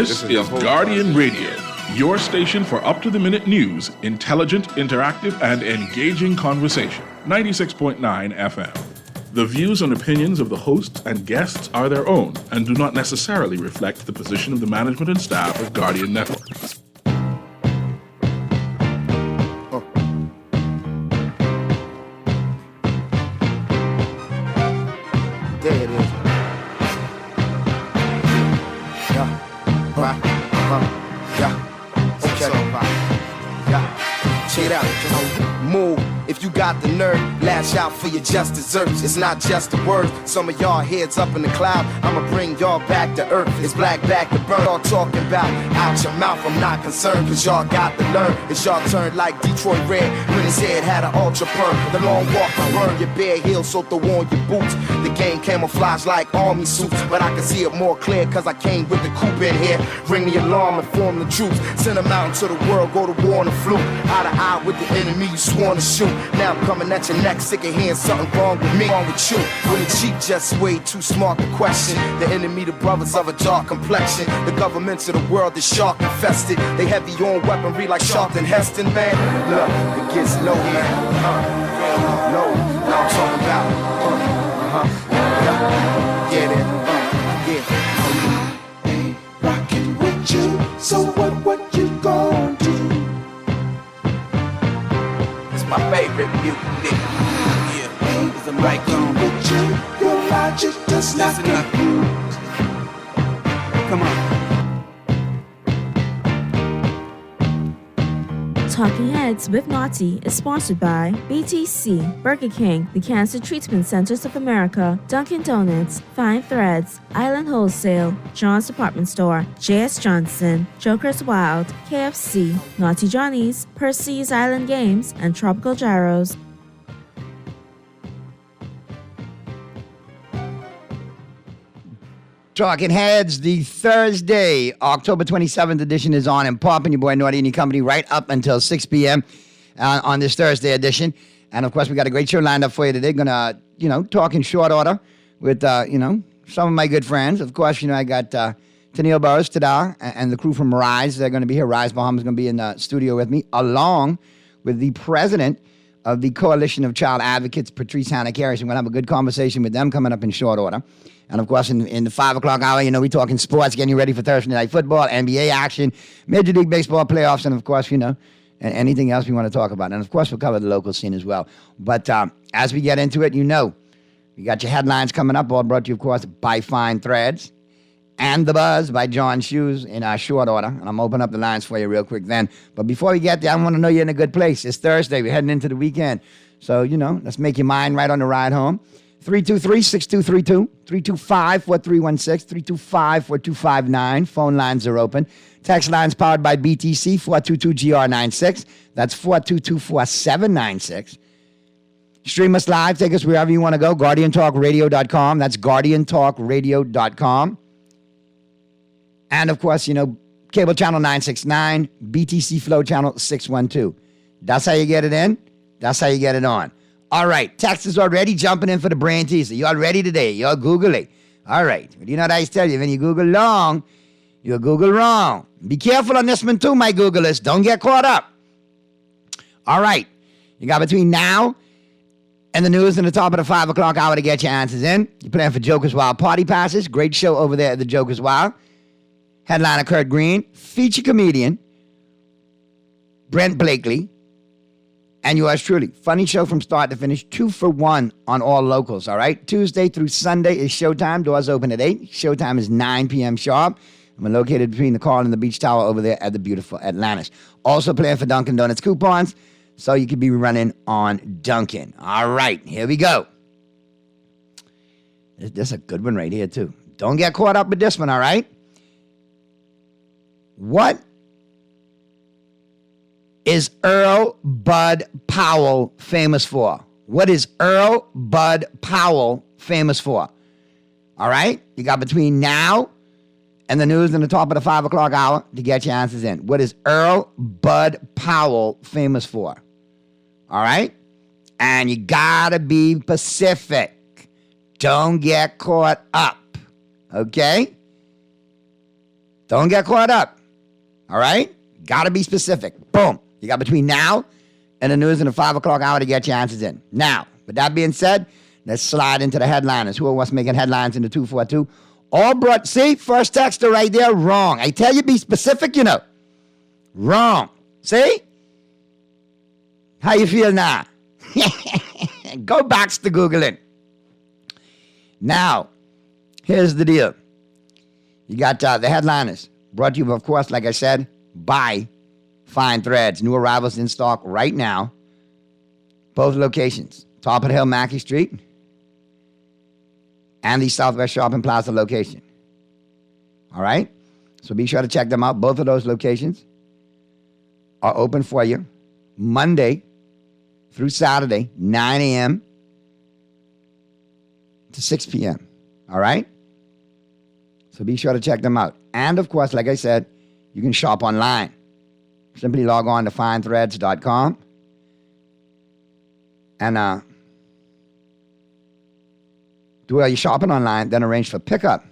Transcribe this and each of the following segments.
This is Guardian Radio, your station for up-to-the-minute news, intelligent, interactive, and engaging conversation. 96.9 FM. The views and opinions of the hosts and guests are their own and do not necessarily reflect the position of the management and staff of Guardian Network. There it is. Yeah. Yeah. Okay. Yeah. Check it out. Move. If you got the nerve, lash out for your just desserts. It's not just a word. Some of y'all heads up in the cloud. I'ma bring y'all back to earth. It's black back to burn. All talking about out your mouth. I'm not concerned, cause y'all got to learn. It's y'all turn like Detroit Red when his head had an ultra perm. The long walk to burn your bare heels, so throw on your boots. The game camouflage like army suits, but I can see it more clear cause I came with the coupe in here. Ring the alarm, inform the troops. Send them out into the world, go to war on the fluke. Eye to eye with the enemy you sworn to shoot. Now I'm coming at your neck, sick of hearing something wrong with me, wrong with you. When the cheap just way too smart to question. The enemy, the brothers of a dark complexion. The governments of the world is shark infested. They heavy on weaponry like Charlton Heston, man. Look, it gets low, man. Low, now I'm talking about. Get it, yeah. Ain't rockin' with you, so what you gon' do? My favorite music, yeah, is a mic on. With you, your logic does not compute. Come on. Talking Heads with Naughty is sponsored by BTC, Burger King, the Cancer Treatment Centers of America, Dunkin' Donuts, Fine Threads, Island Wholesale, John's Department Store, J.S. Johnson, Joker's Wild, KFC, Naughty Johnny's, Percy's Island Games, and Tropical Gyros. Talking Heads, the Thursday, October 27th edition is on and popping. Your boy Naughty and your company right up until 6 p.m. On this Thursday edition. And, of course, we got a great show lined up for you today. Going to, talk in short order with, some of my good friends. Of course, I got Tennille Burris, Tada, and the crew from Rise. They're going to be here. Rise Bahamas going to be in the studio with me, along with the president of the Coalition of Child Advocates, Patrice Hannah-Carey. So we're going to have a good conversation with them coming up in short order. And, of course, in the 5 o'clock hour, we're talking sports, getting you ready for Thursday Night Football, NBA action, Major League Baseball playoffs, and, of course, and anything else we want to talk about. And, of course, we'll cover the local scene as well. But as we get into it, you got your headlines coming up, all brought to you, of course, by Fine Threads and The Buzz by John Shoes in short order. And I'm opening up the lines for you real quick then. But before we get there, I want to know you're in a good place. It's Thursday. We're heading into the weekend. So, let's make your mind right on the ride home. 323-6232, 325-4316, 325-4259. Phone lines are open. Text lines powered by BTC, 422-GR96. That's 422-4796. Stream us live. Take us wherever you want to go. GuardianTalkRadio.com. That's GuardianTalkRadio.com. And, of course, cable channel 969, BTC Flow channel 612. That's how you get it in. That's how you get it on. All right, text is already jumping in for the brain teaser. Y'all ready today? Y'all Googling. All right. But you know what I tell you? When you Google long, you'll Google wrong. Be careful on this one too, my Googlers. Don't get caught up. All right. You got between now and the news and the top of the 5 o'clock hour to get your answers in. You're playing for Joker's Wild Party Passes. Great show over there at the Joker's Wild. Headliner Kurt Green. Feature comedian Brent Blakely. And yours truly. Funny show from start to finish. 2 for 1 on all locals, all right? Tuesday through Sunday is showtime. Doors open at 8. Showtime is 9 p.m. sharp. We're located between the Carl and the Beach Tower over there at the beautiful Atlantis. Also playing for Dunkin' Donuts coupons, so you could be running on Dunkin'. All right, here we go. This is a good one right here, too. Don't get caught up with this one, all right? What is Earl Bud Powell famous for? What is Earl Bud Powell famous for? All right? You got between now and the news and the top of the 5 o'clock hour to get your answers in. What is Earl Bud Powell famous for? All right? And you got to be Pacific. Don't get caught up. Okay? Don't get caught up. All right? Got to be specific. Boom. You got between now and the news in the 5 o'clock hour to get your answers in. Now, with that being said, let's slide into the headliners. Who are what's making headlines in the 242? All brought, see, first texter right there, wrong. I tell you, be specific, you know. Wrong. See? How you feel now? Go back to Googling. Now, here's the deal. You got the headliners. Brought to you, of course, like I said, by Fine Threads. New arrivals in stock right now. Both locations. Top of the Hill, Mackey Street. And the Southwest Shopping Plaza location. All right? So be sure to check them out. Both of those locations are open for you Monday through Saturday, 9 a.m. to 6 p.m. All right? So be sure to check them out. And, of course, like I said, you can shop online. Simply log on to finethreads.com and do all your shopping online, then arrange for pickup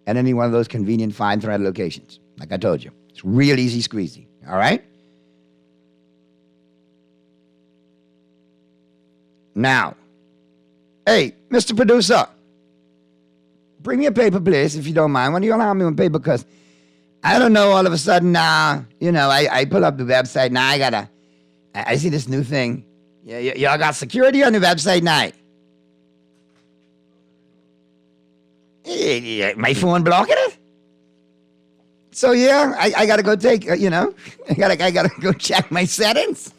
at any one of those convenient Fine Thread locations. Like I told you, it's real easy squeezy. All right? Now, hey, Mr. Producer, bring me a paper, please, if you don't mind. When you allow me one paper, because I don't know, all of a sudden, I pull up the website. Now I see this new thing. Y'all got security on the website now. My phone blocking it? So, yeah, I got to go take, I got to go check my settings.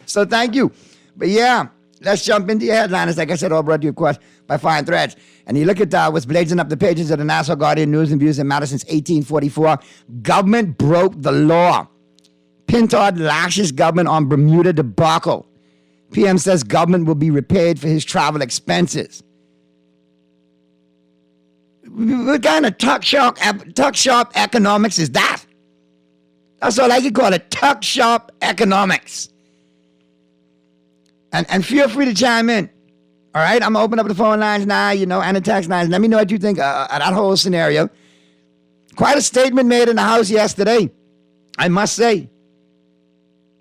So, thank you. But, yeah, let's jump into your headliners. Like I said, all brought to you, of course, by Fine Threads. And you look at what's blazing up the pages of the Nassau Guardian News and Views that matter since 1844. Government broke the law. Pintard lashes government on Bermuda debacle. PM says government will be repaid for his travel expenses. What kind of tuck shop economics is that? That's all I can call it, tuck shop economics. And feel free to chime in. All right, I'm going to open up the phone lines now, and the text lines. Let me know what you think of that whole scenario. Quite a statement made in the House yesterday, I must say.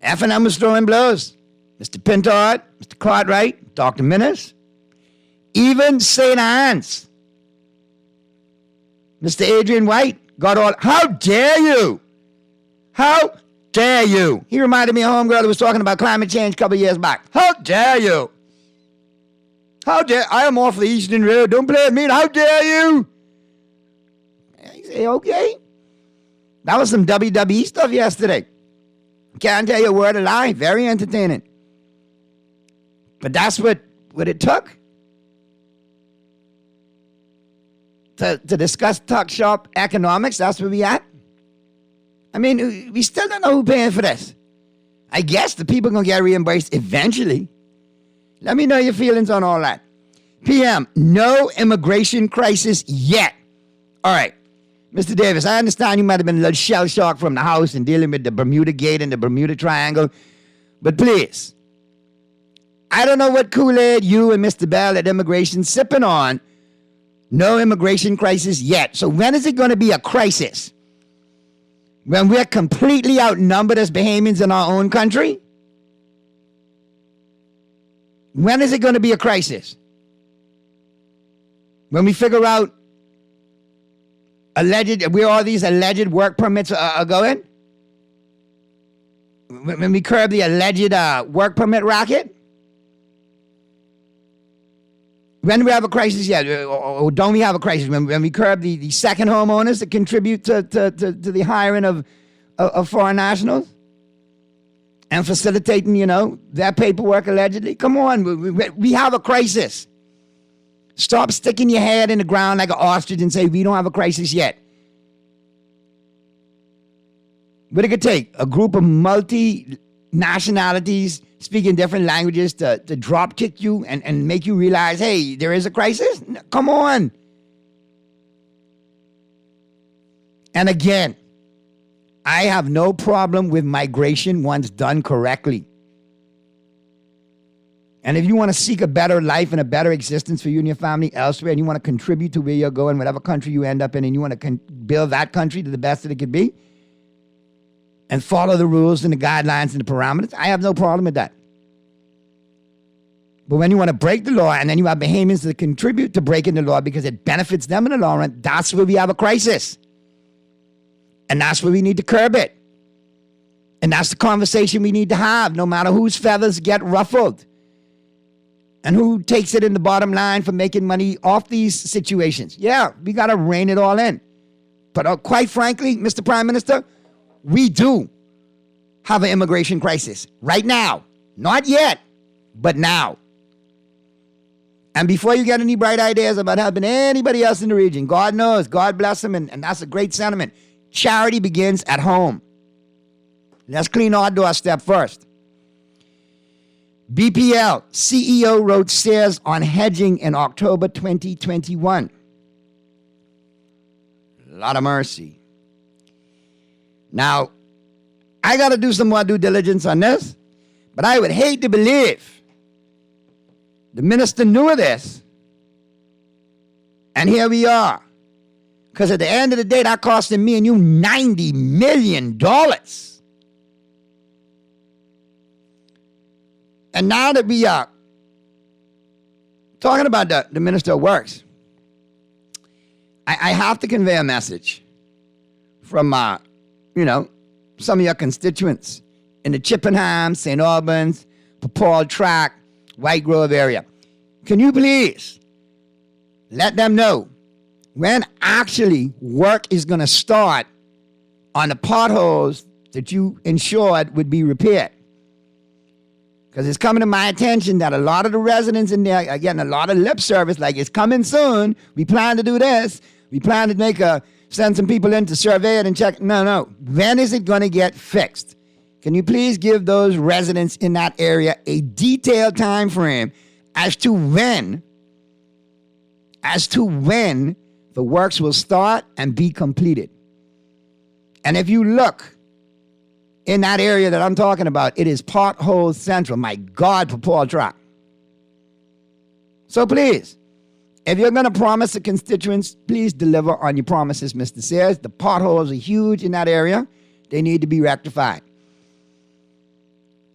F&M was throwing blows. Mr. Pintard, Mr. Cartwright, Dr. Minnis, even St. Anne's. Mr. Adrian White got all, how dare you? How dare you? He reminded me of a homegirl who was talking about climate change a couple of years back. How dare you? How dare, I am off the Eastern Road. Don't play with me. How dare you? I say, okay. That was some WWE stuff yesterday. Can't tell you a word of lie. Very entertaining. But that's what it took to discuss tuck shop economics. That's where we at. I mean, we still don't know who's paying for this. I guess the people are going to get reimbursed eventually. Let me know your feelings on all that. PM, no immigration crisis yet. All right. Mr. Davis, I understand you might have been a little shell-shocked from the House and dealing with the Bermuda Gate and the Bermuda Triangle. But please, I don't know what Kool-Aid you and Mr. Bell at immigration sipping on. No immigration crisis yet. So when is it going to be a crisis? When we're completely outnumbered as Bahamians in our own country? When is it going to be a crisis? When we figure out where all these alleged work permits are going? When we curb the alleged work permit racket? When do we have a crisis yet? Or don't we have a crisis? When we curb the second homeowners that contribute to the hiring of foreign nationals? And facilitating, their paperwork allegedly? Come on, we have a crisis. Stop sticking your head in the ground like an ostrich and say, we don't have a crisis yet. What it could take? A group of multi-nationalities speaking different languages to drop kick you and make you realize, hey, there is a crisis? Come on. And again, I have no problem with migration once done correctly. And if you want to seek a better life and a better existence for you and your family elsewhere, and you want to contribute to where you're going, whatever country you end up in, and you want to build that country to the best that it could be, and follow the rules and the guidelines and the parameters, I have no problem with that. But when you want to break the law and then you have Bahamians that contribute to breaking the law because it benefits them in the long run, that's where we have a crisis. And that's where we need to curb it. And that's the conversation we need to have, no matter whose feathers get ruffled and who takes it in the bottom line for making money off these situations. Yeah, we got to rein it all in. But quite frankly, Mr. Prime Minister, we do have an immigration crisis right now. Not yet, but now. And before you get any bright ideas about helping anybody else in the region, God knows, God bless them, and that's a great sentiment. Charity begins at home. Let's clean our doorstep first. BPL CEO wrote shares on hedging in October 2021. A lot of mercy. Now, I got to do some more due diligence on this, but I would hate to believe the minister knew of this, and here we are. Because at the end of the day, that costing me and you $90 million. And now that we are talking about the Minister of Works, I have to convey a message from, some of your constituents in the Chippenham, St. Albans, Paul Tract, White Grove area. Can you please let them know when actually work is going to start on the potholes that you ensured would be repaired? Because it's coming to my attention that a lot of the residents in there are getting a lot of lip service, like it's coming soon. We plan to do this. We plan to send some people in to survey it and check. No. When is it going to get fixed? Can you please give those residents in that area a detailed time frame as to when the works will start and be completed? And if you look in that area that I'm talking about, it is pothole central. My God, for Paul Tract. So please, if you're going to promise the constituents, please deliver on your promises, Mr. Sayers. The potholes are huge in that area. They need to be rectified.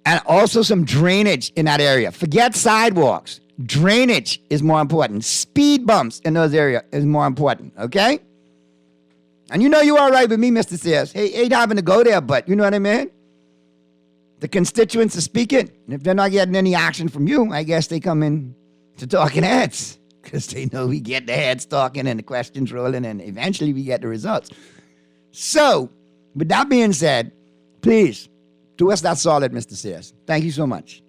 And also some drainage in that area. Forget sidewalks. Drainage is more important. Speed bumps in those areas is more important, okay? And you know you're all right with me, Mr. Sayers. Hey, ain't having to go there, but you know what I mean? The constituents are speaking. And if they're not getting any action from you, I guess they come in to talking heads. Because they know we get the heads talking and the questions rolling, and eventually we get the results. So, with that being said, please, do us that solid, Mr. Sayers. Thank you so much.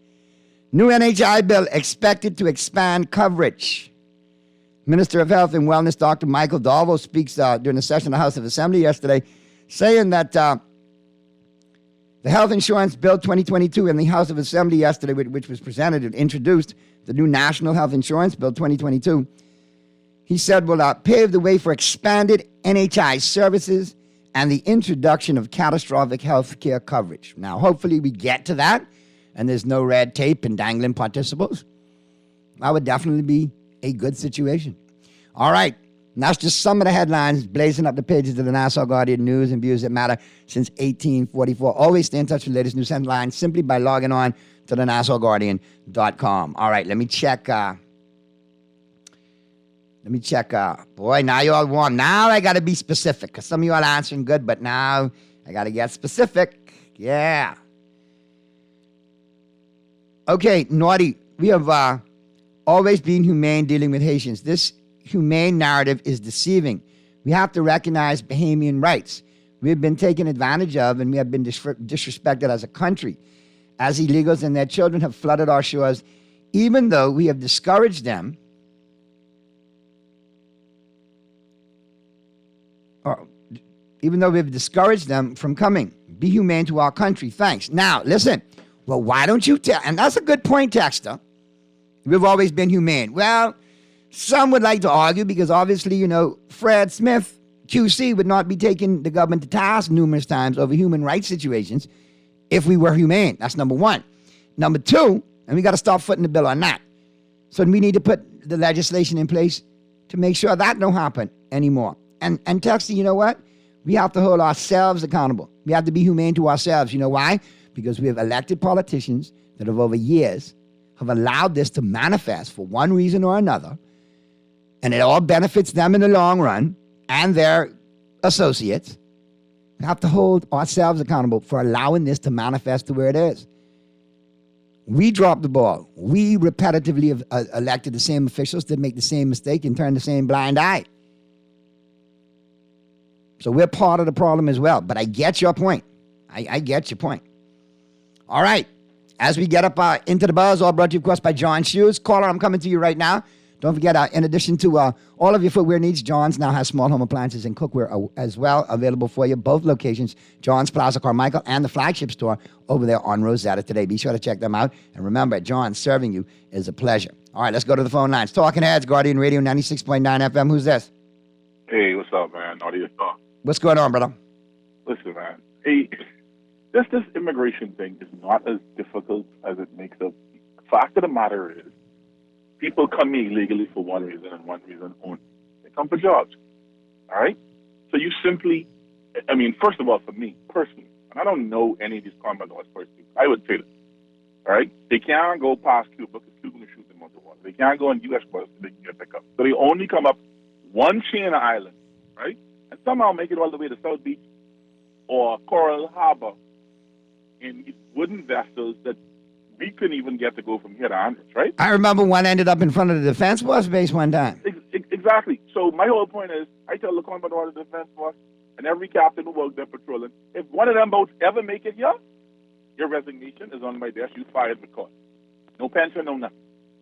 New NHI bill expected to expand coverage. Minister of Health and Wellness, Dr. Michael Darvaux, speaks during the session of the House of Assembly yesterday, saying that the Health Insurance Bill 2022 in the House of Assembly yesterday, which was presented and introduced, the new National Health Insurance Bill 2022, he said will pave the way for expanded NHI services and the introduction of catastrophic health care coverage. Now, hopefully we get to that, and there's no red tape and dangling participles. That would definitely be a good situation. All right, and that's just some of the headlines blazing up the pages of the Nassau Guardian News and Views that matter since 1844. Always stay in touch with the latest news headlines simply by logging on to the NassauGuardian.com. All right, let me check. Boy, now you're all warm. Now I got to be specific because some of you all answering good, but now I got to get specific. Yeah. Okay, Naughty. We have always been humane dealing with Haitians. This humane narrative is deceiving. We have to recognize Bahamian rights. We have been taken advantage of, and we have been disrespected as a country, as illegals and their children have flooded our shores, even though we have discouraged them. Even though we've discouraged them from coming. Be humane to our country. Thanks. Now, listen. Well, why don't you tell? And that's a good point, Texter. We've always been humane. Well, some would like to argue because obviously, Fred Smith, QC, would not be taking the government to task numerous times over human rights situations if we were humane. That's number one. Number two, And we got to start footing the bill on that. So we need to put the legislation in place to make sure that don't happen anymore. And Texas, you know what? We have to hold ourselves accountable. We have to be humane to ourselves. You know why? Because we have elected politicians that have over years have allowed this to manifest for one reason or another. And it all benefits them in the long run and their associates. We have to hold ourselves accountable for allowing this to manifest to where it is. We dropped the ball. We repetitively have elected the same officials that make the same mistake and turn the same blind eye. So we're part of the problem as well. But I get your point. I get your point. All right. As we get up into the buzz, all brought to you, of course, by John Shoes. Caller, I'm coming to you right now. Don't forget, in addition to all of your footwear needs, John's now has small home appliances and cookware as well available for you. Both locations, John's Plaza Carmichael and the flagship store over there on Rosetta today. Be sure to check them out. And remember, John, serving you is a pleasure. All right, let's go to the phone lines. Talking Heads, Guardian Radio 96.9 FM. Who's this? Hey, what's up, man? Audio talk. What's going on, brother? Listen, man. Hey, this immigration thing is not as difficult as it makes up. The fact of the matter is, people come here illegally for one reason and one reason only. They come for jobs. All right? So you simply, I mean, first of all, for me, personally, and I don't know any of these commandants personally, I would say this. All right? They can't go past Cuba because Cuba will shoot them out the water. They can't go on U.S. borders so they can get back up. So they only come up one chain of islands, right? And somehow make it all the way to South Beach or Coral Harbor in these wooden vessels that we couldn't even get to go from here to Andros, right? I remember one ended up in front of the Defense Force base one time. Exactly. So my whole point is, I tell the Commodore of the Defense Force and every captain who works there patrolling, if one of them boats ever make it here, your resignation is on my desk. You fired for cause. No pension, no nothing.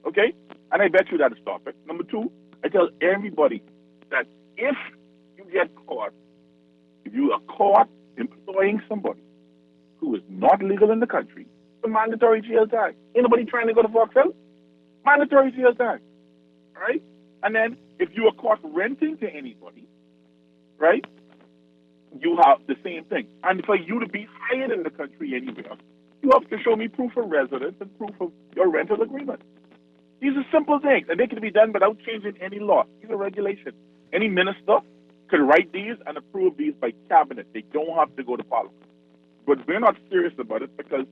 Okay? And I bet you that'll stop it. Number two, I tell everybody that if you get caught, if you are caught employing somebody who is not legal in the country, it's a mandatory jail time. Ain't nobody trying to go to Foxville? Mandatory jail time. Right? And then if you are caught renting to anybody, right, you have the same thing. And for you to be hired in the country anywhere, you have to show me proof of residence and proof of your rental agreement. These are simple things, and they can be done without changing any law. These are regulations. Any minister could write these and approve these by cabinet. They don't have to go to parliament. But we're not serious about it because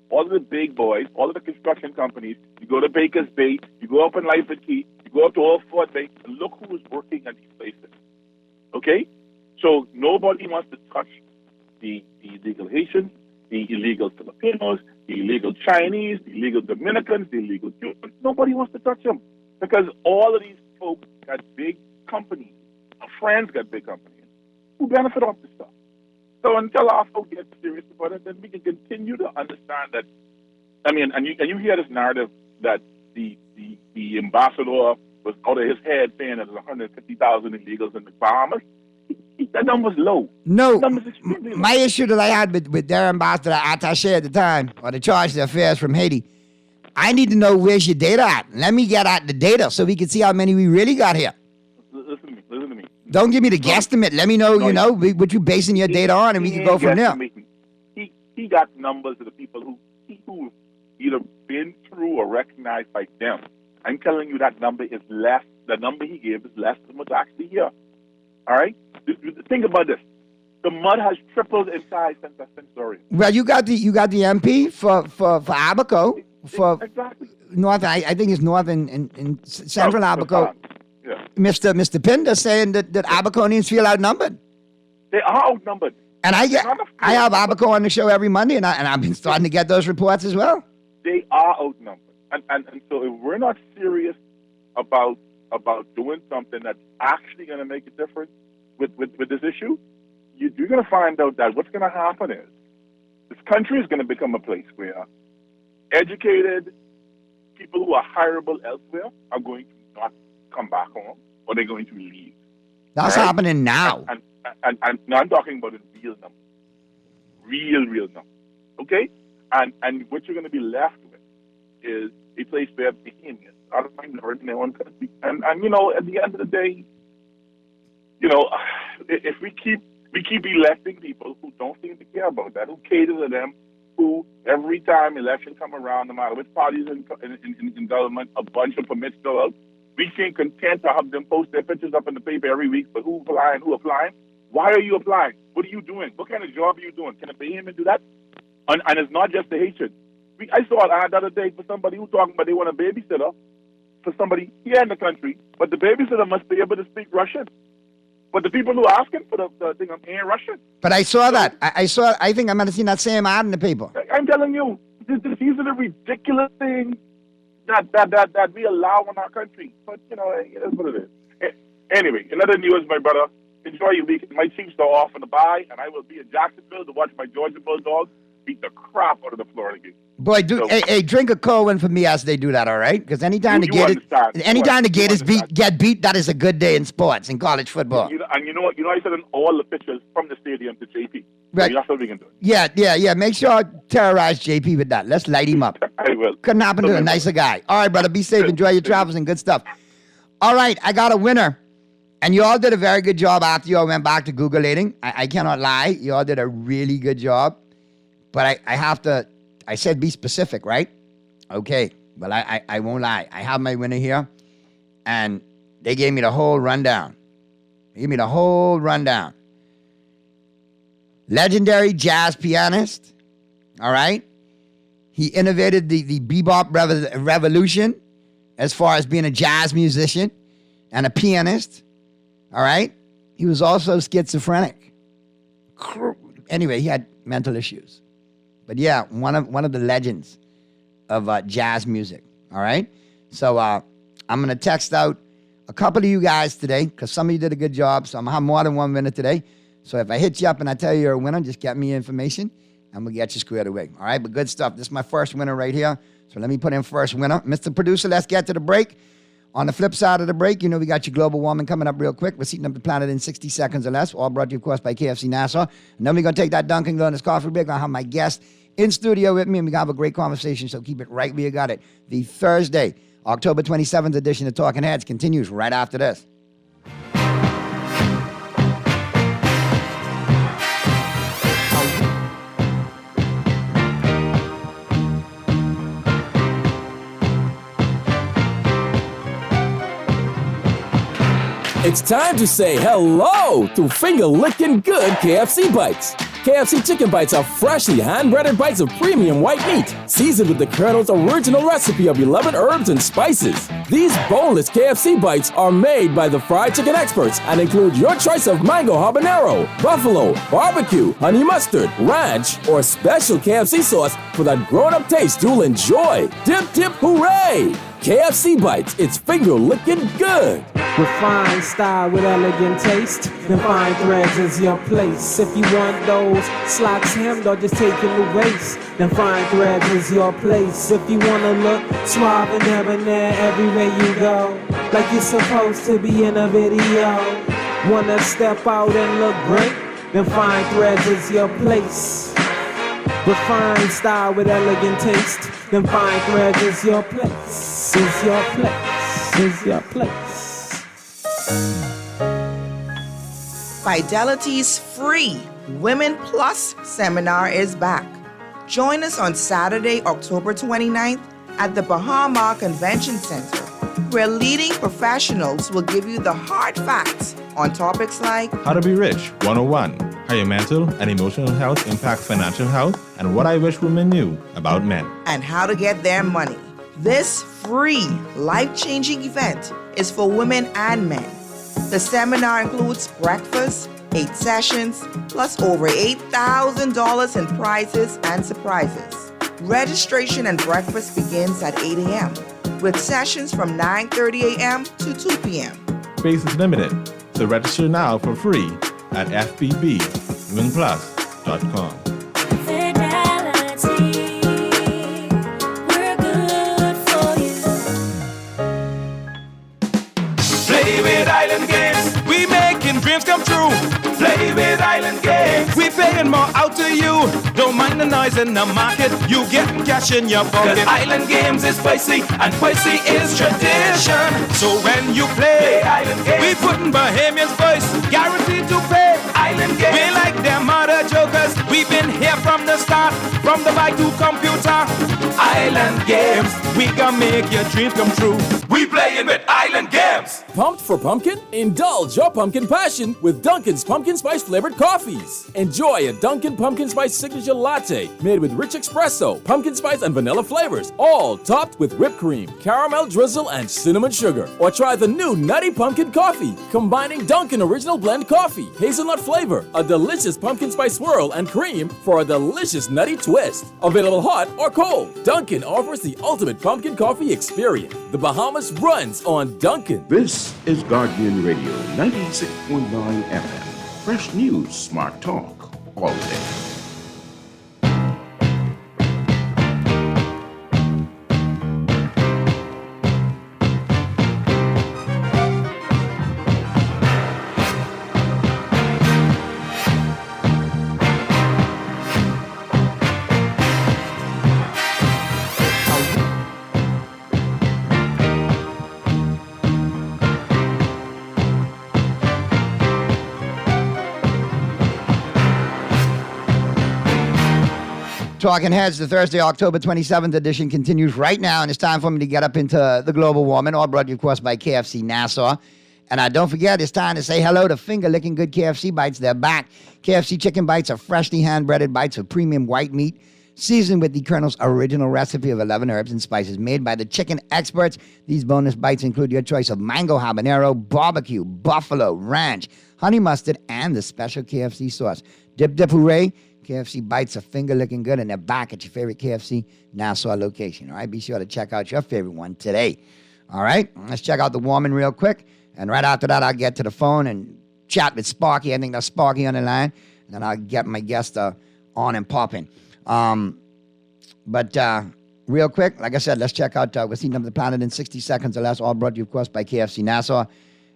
all of the big boys, all of the construction companies, you go to Baker's Bay, you go up in Lyford Key, you go up to Old Fort Bay, and look who's working at these places. Okay? So nobody wants to touch the illegal Haitians, the illegal Filipinos, the illegal Chinese, the illegal Dominicans, the illegal Cubans. Nobody wants to touch them because all of these folks got big companies. Our friends got big companies who benefit off this stuff. So until our folks get serious about it, then we can continue to understand that. I mean, and you hear this narrative that the ambassador was out of his head saying that there's 150,000 illegals in the Bahamas. That number's low. No, that number's extremely low. My issue that I had with their ambassador, attaché at the time, or the charge of affairs from Haiti, I need to know where's your data at. Let me get at the data so we can see how many we really got here. Listen to me. Don't give me the guesstimate. Let me know, what you're basing your data on, and we can go from there. He got numbers of the people who either been through or recognized by them. I'm telling you that number is less. The number he gave is less than what's actually here. All right? Think about this. The mud has tripled in size since I've been story. Well, you got the MP for Abaco for exactly. North. I think it's north in central Abaco. Yeah. Mr. Pinder saying that Abaconians feel outnumbered. They are outnumbered. And I have Abaco on the show every Monday, and I've been starting to get those reports as well. They are outnumbered, and so if we're not serious about doing something that's actually going to make a difference with this issue, you're going to find out that what's going to happen is this country is going to become a place where educated people who are hireable elsewhere are going to not come back home, or they're going to leave. That's happening now. And now I'm talking about in real numbers. Real numbers. Okay? And what you're going to be left with is a place where Bahamians are in their own country. And at the end of the day, if we keep electing people who don't seem to care about that, who cater to them who every time election come around, no matter which party's in government, a bunch of permits go out. We can't content to have them post their pictures up in the paper every week, but who applying? Why are you applying? What are you doing? What kind of job are you doing? Can I pay him and do that? And it's not just the hatred. I saw an ad the other day for somebody who talking about they want a babysitter for somebody here in the country, but the babysitter must be able to speak Russian. But the people who are asking for the thing ain't Russian. But I saw that. I think I might have seen that same ad in the paper. I'm telling you, these are the ridiculous things that we allow in our country. But, you know, it is what it is. Anyway, in other news, my brother, enjoy your week. My Chiefs are off on the bye, and I will be in Jacksonville to watch my Georgia Bulldogs beat the crap out of the Florida game. Boy, hey, drink a cold one for me as they do that, all right? Because anytime the Gators get beat, that is a good day in sports, in college football. And you know what? I said in all the pictures from the stadium to JP. Right. So that's what we can do. Yeah. Make sure I terrorize JP with that. Let's light him up. I will. Couldn't happen to a nicer guy. All right, brother, be safe. Enjoy your travels and good stuff. All right, I got a winner. And you all did a very good job after you all went back to Googleating. I cannot lie. You all did a really good job. But I said be specific, right? Okay. Well, I won't lie. I have my winner here. And they gave me the whole rundown. Legendary jazz pianist. All right. He innovated the bebop revolution as far as being a jazz musician and a pianist. All right. He was also schizophrenic. Anyway, he had mental issues. But yeah, one of the legends of jazz music. All right. So I'm going to text out a couple of you guys today because some of you did a good job. So I'm going to have more than one winner today. So if I hit you up and I tell you you're a winner, just get me information and we'll get you squared away. All right. But good stuff. This is my first winner right here. So let me put in first winner. Mr. Producer, let's get to the break. On the flip side of the break, you know we got your global warming coming up real quick. We're heating up the planet in 60 seconds or less. All brought to you, of course, by KFC Nassau. And then we're going to take that Dunkin' Donuts coffee break. I'm going to have my guest in studio with me, and we're going to have a great conversation, so keep it right where you got it. The Thursday, October 27th edition of Talking Heads continues right after this. It's time to say hello to finger-licking good KFC bites. KFC chicken bites are freshly hand-breaded bites of premium white meat, seasoned with the Colonel's original recipe of 11 herbs and spices. These boneless KFC bites are made by the fried chicken experts and include your choice of mango habanero, buffalo, barbecue, honey mustard, ranch, or special KFC sauce for that grown-up taste you'll enjoy. Dip, dip, hooray! KFC bites, it's finger-licking good. Refined style with elegant taste. Then fine threads is your place. If you want those slacks hemmed or just taking the waist, then fine threads is your place. If you wanna look suave and debonair everywhere you go, like you're supposed to be in a video. Wanna step out and look great? Then fine threads is your place. Refined style with elegant taste. Then fine threads is your place. Is your place. Is your place. Fidelity's free Women Plus seminar is back. Join us on Saturday, October 29th at the Bahama Convention Center, where leading professionals will give you the hard facts on topics like How to Be Rich 101, how your mental and emotional health impact financial health, and what I wish women knew about men, and how to get their money. This free, life-changing event is for women and men. The seminar includes breakfast, 8 sessions, plus over $8,000 in prizes and surprises. Registration and breakfast begins at 8 a.m., with sessions from 9:30 a.m. to 2 p.m. Space is limited, so register now for free at fbbwomenplus.com. Play with Island Games, we making dreams come true. Play with Island Games, we paying more out to you. Don't mind the noise in the market, you getting cash in your pocket. 'Cause Island Games is spicy, and spicy is tradition. So when you play Island Games, we putting Bahamians first, guaranteed to pay. Island Games, we like them other jokers, we've been here from the start. From the bike to computer, Island Games. We can make your dreams come true. We playing with Island Games. Pumped for pumpkin? Indulge your pumpkin passion with Dunkin's pumpkin spice flavored coffees. Enjoy a Dunkin' pumpkin spice signature latte made with rich espresso, pumpkin spice, and vanilla flavors, all topped with whipped cream, caramel drizzle, and cinnamon sugar. Or try the new Nutty Pumpkin Coffee, combining Dunkin' Original Blend coffee, hazelnut flavor, a delicious pumpkin spice swirl, and cream for a delicious nutty twist. Available hot or cold, Dunkin' offers the ultimate pumpkin coffee experience. The Bahamas runs on Dunkin'. This is Guardian Radio 96.9 FM. Fresh news, smart talk, all day. Talking Heads, the Thursday, October 27th edition continues right now, and it's time for me to get up into the global warming, all brought to you, of course, by KFC Nassau. And don't forget, it's time to say hello to finger-licking good KFC bites. They're back. KFC chicken bites are freshly hand-breaded bites of premium white meat, seasoned with the Colonel's original recipe of 11 herbs and spices made by the chicken experts. These bonus bites include your choice of mango habanero, barbecue, buffalo, ranch, honey mustard, and the special KFC sauce. Dip, dip, hooray. KFC bites are finger-licking good, and they're back at your favorite KFC Nassau location. All right, be sure to check out your favorite one today. All right, let's check out the warming real quick. And right after that, I'll get to the phone and chat with Sparky. I think that's Sparky on the line. And then I'll get my guest on and popping. But real quick, like I said, let's check out What's Eating Up the Planet in 60 seconds or less, all brought to you, of course, by KFC Nassau.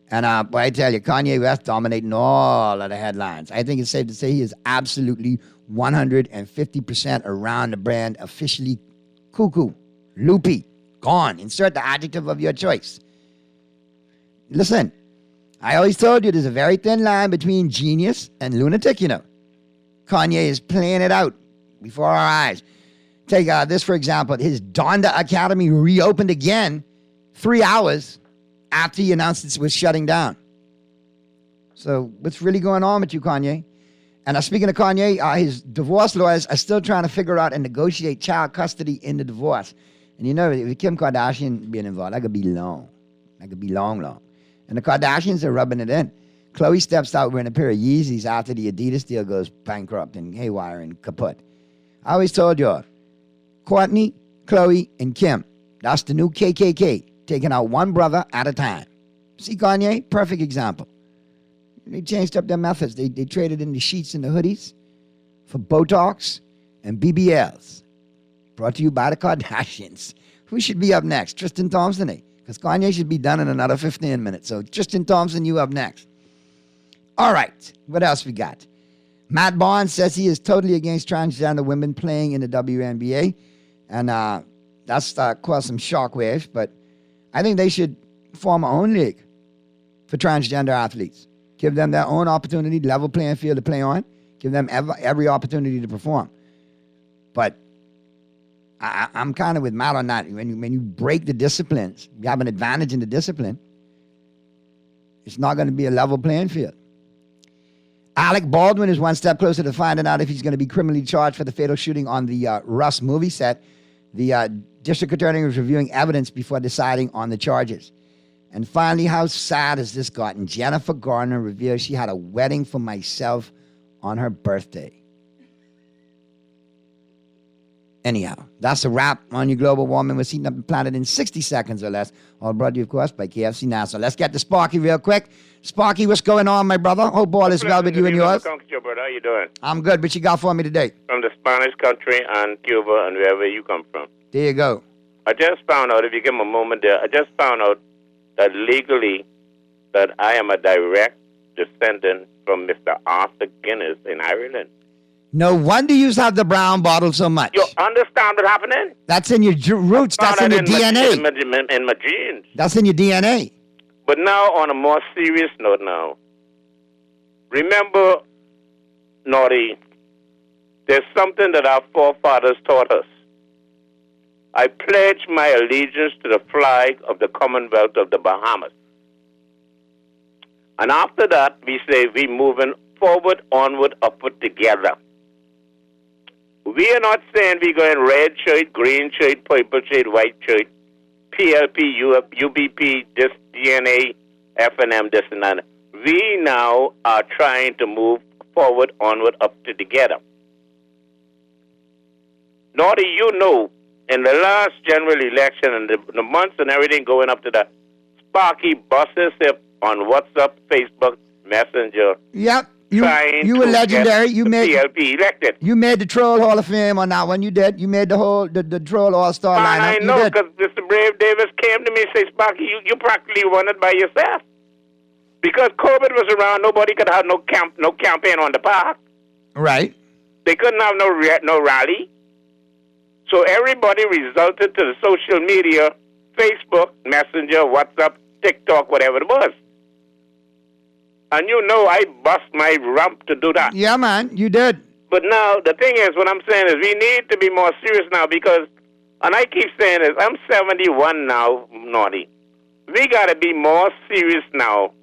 And boy, I tell you, Kanye West dominating all of the headlines. I think it's safe to say he is absolutely 150% around the brand, officially cuckoo, loopy, gone. Insert the adjective of your choice. Listen, I always told you there's a very thin line between genius and lunatic, you know. Kanye is playing it out before our eyes. Take this, for example. His Donda Academy reopened again 3 hours after he announced it was shutting down. So what's really going on with you, Kanye? And speaking of Kanye, his divorce lawyers are still trying to figure out and negotiate child custody in the divorce. And you know, with Kim Kardashian being involved, that could be long. That could be long, long. And the Kardashians are rubbing it in. Khloe steps out wearing a pair of Yeezys after the Adidas deal goes bankrupt and haywire and kaput. I always told you, Kourtney, Khloe, and Kim, that's the new KKK, taking out one brother at a time. See, Kanye, perfect example. They changed up their methods. They traded in the sheets and the hoodies for Botox and BBLs. Brought to you by the Kardashians. Who should be up next? Tristan Thompson, eh? Because Kanye should be done in another 15 minutes. So Tristan Thompson, you up next. All right, what else we got? Matt Barnes says he is totally against transgender women playing in the WNBA. And that's caused some shockwaves, but I think they should form their own league for transgender athletes. Give them their own opportunity, level playing field to play on. Give them every opportunity to perform. But I'm kind of with Matt on that. When you break the disciplines, you have an advantage in the discipline, it's not going to be a level playing field. Alec Baldwin is one step closer to finding out if he's going to be criminally charged for the fatal shooting on the Rust movie set. The district attorney was reviewing evidence before deciding on the charges. And finally, how sad has this gotten? Jennifer Garner revealed she had a wedding for myself on her birthday. Anyhow, that's a wrap on your global warming. We're heating up the planet in 60 seconds or less. All brought to you, of course, by KFC Nassau. Let's get to Sparky real quick. Sparky, what's going on, my brother? Hope all is well with you and yours. Brother. How you doing? I'm good. What you got for me today? From the Spanish country and Cuba and wherever you come from. There you go. I just found out, if you give me a moment there, I just found out that legally that I am a direct descendant from Mr. Arthur Guinness in Ireland. No wonder you have the brown bottle so much. You understand what's happening? That's in your roots. That's in your DNA. In my genes. That's in your DNA. But now, on a more serious note now, remember, Naughty, there's something that our forefathers taught us. I pledge my allegiance to the flag of the Commonwealth of the Bahamas. And after that, we say we moving forward, onward, upward together. We are not saying we're going red shirt, green shirt, purple shirt, white shirt, PLP, UBP, this DNA, FNM, this and that. We now are trying to move forward, onward, up to together. Naughty, you know, in the last general election and the months and everything going up to the Sparky buses on WhatsApp, Facebook, Messenger. Yep. You were legendary. You made PLP elected. You made the Troll Hall of Fame on that one. You did. You made the whole the Troll All-Star lineup. I know, because Mr. Brave Davis came to me and said, Sparky, you practically won it by yourself. Because COVID was around, nobody could have no campaign on the park. Right. They couldn't have no rally. So everybody resulted to the social media, Facebook, Messenger, WhatsApp, TikTok, whatever it was. And you know I bust my rump to do that. Yeah, man, you did. But now, the thing is, what I'm saying is we need to be more serious now because, and I keep saying this, I'm 71 now, Naughty. We got to be more serious now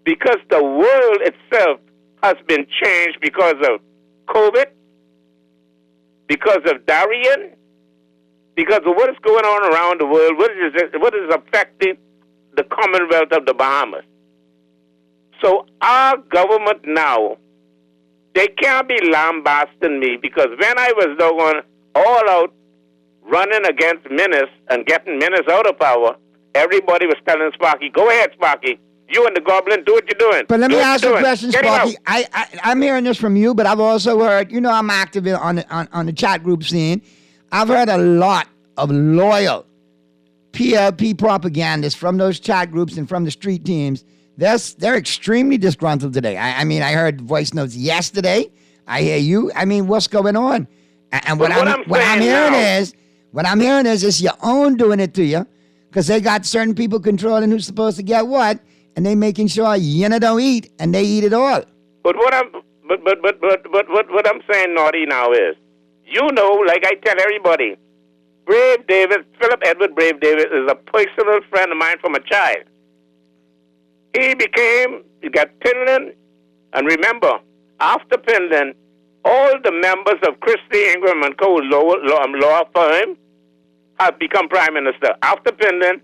because the world itself has been changed because of COVID, because of Darien, because of what is going on around the world, what is affecting the Commonwealth of the Bahamas. So our government now, they can't be lambasting me because when I was going all out running against Menace and getting Menace out of power, everybody was telling Sparky, go ahead, Sparky. You and the Goblin, do what you're doing. But let me ask you a question, Sparky. I'm hearing this from you, but I've also heard, you know, I'm active on the chat group scene. I've heard a lot of loyal PLP propagandists from those chat groups and from the street teams. They're extremely disgruntled today. I mean, I heard voice notes yesterday. I hear you. I mean, what's going on? And what I'm hearing is it's your own doing it to you because they got certain people controlling who's supposed to get what, and they making sure you don't eat and they eat it all. But what I'm saying, Naughty, now is, you know, like I tell everybody, Brave Davis, Philip Edward Brave Davis is a personal friend of mine from a child. He got Pinland, and remember, after Pinland, all the members of Christie Ingram and Co. law firm have become prime minister. After Pinland,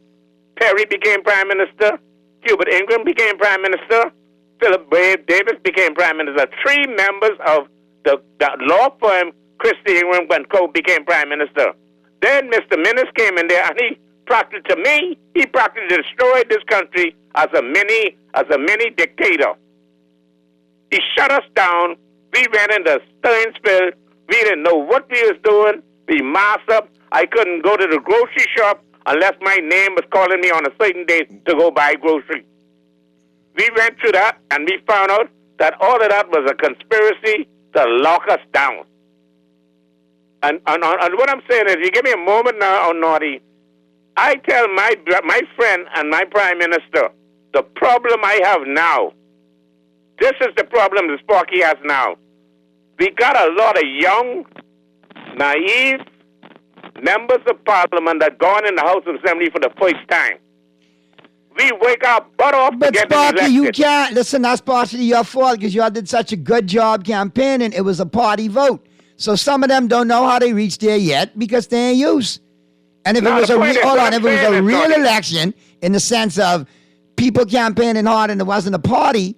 Perry became prime minister, Hubert Ingram became prime minister, Philip Brave Davis became prime minister. 3 members of the law firm Christie Ingram and Co. became prime minister. Then Mr. Menace came in there, and he practically destroyed this country as a mini dictator. He shut us down. We went into Stearnsville. We didn't know what we was doing. We masked up. I couldn't go to the grocery shop unless my name was calling me on a certain day to go buy groceries. We went through that, and we found out that all of that was a conspiracy to lock us down. And what I'm saying is, you give me a moment now on Naughty. I tell my friend and my prime minister, the problem I have now, this is the problem that Sparky has now. We got a lot of young, naive members of parliament that gone in the House of Assembly for the first time. We wake our butt off to get elected. Sparky, you can't. Listen, that's partially your fault because you all did such a good job campaigning. It was a party vote. So some of them don't know how they reached there yet because they ain't used. And if it was a real election in the sense of people campaigning hard and it wasn't a party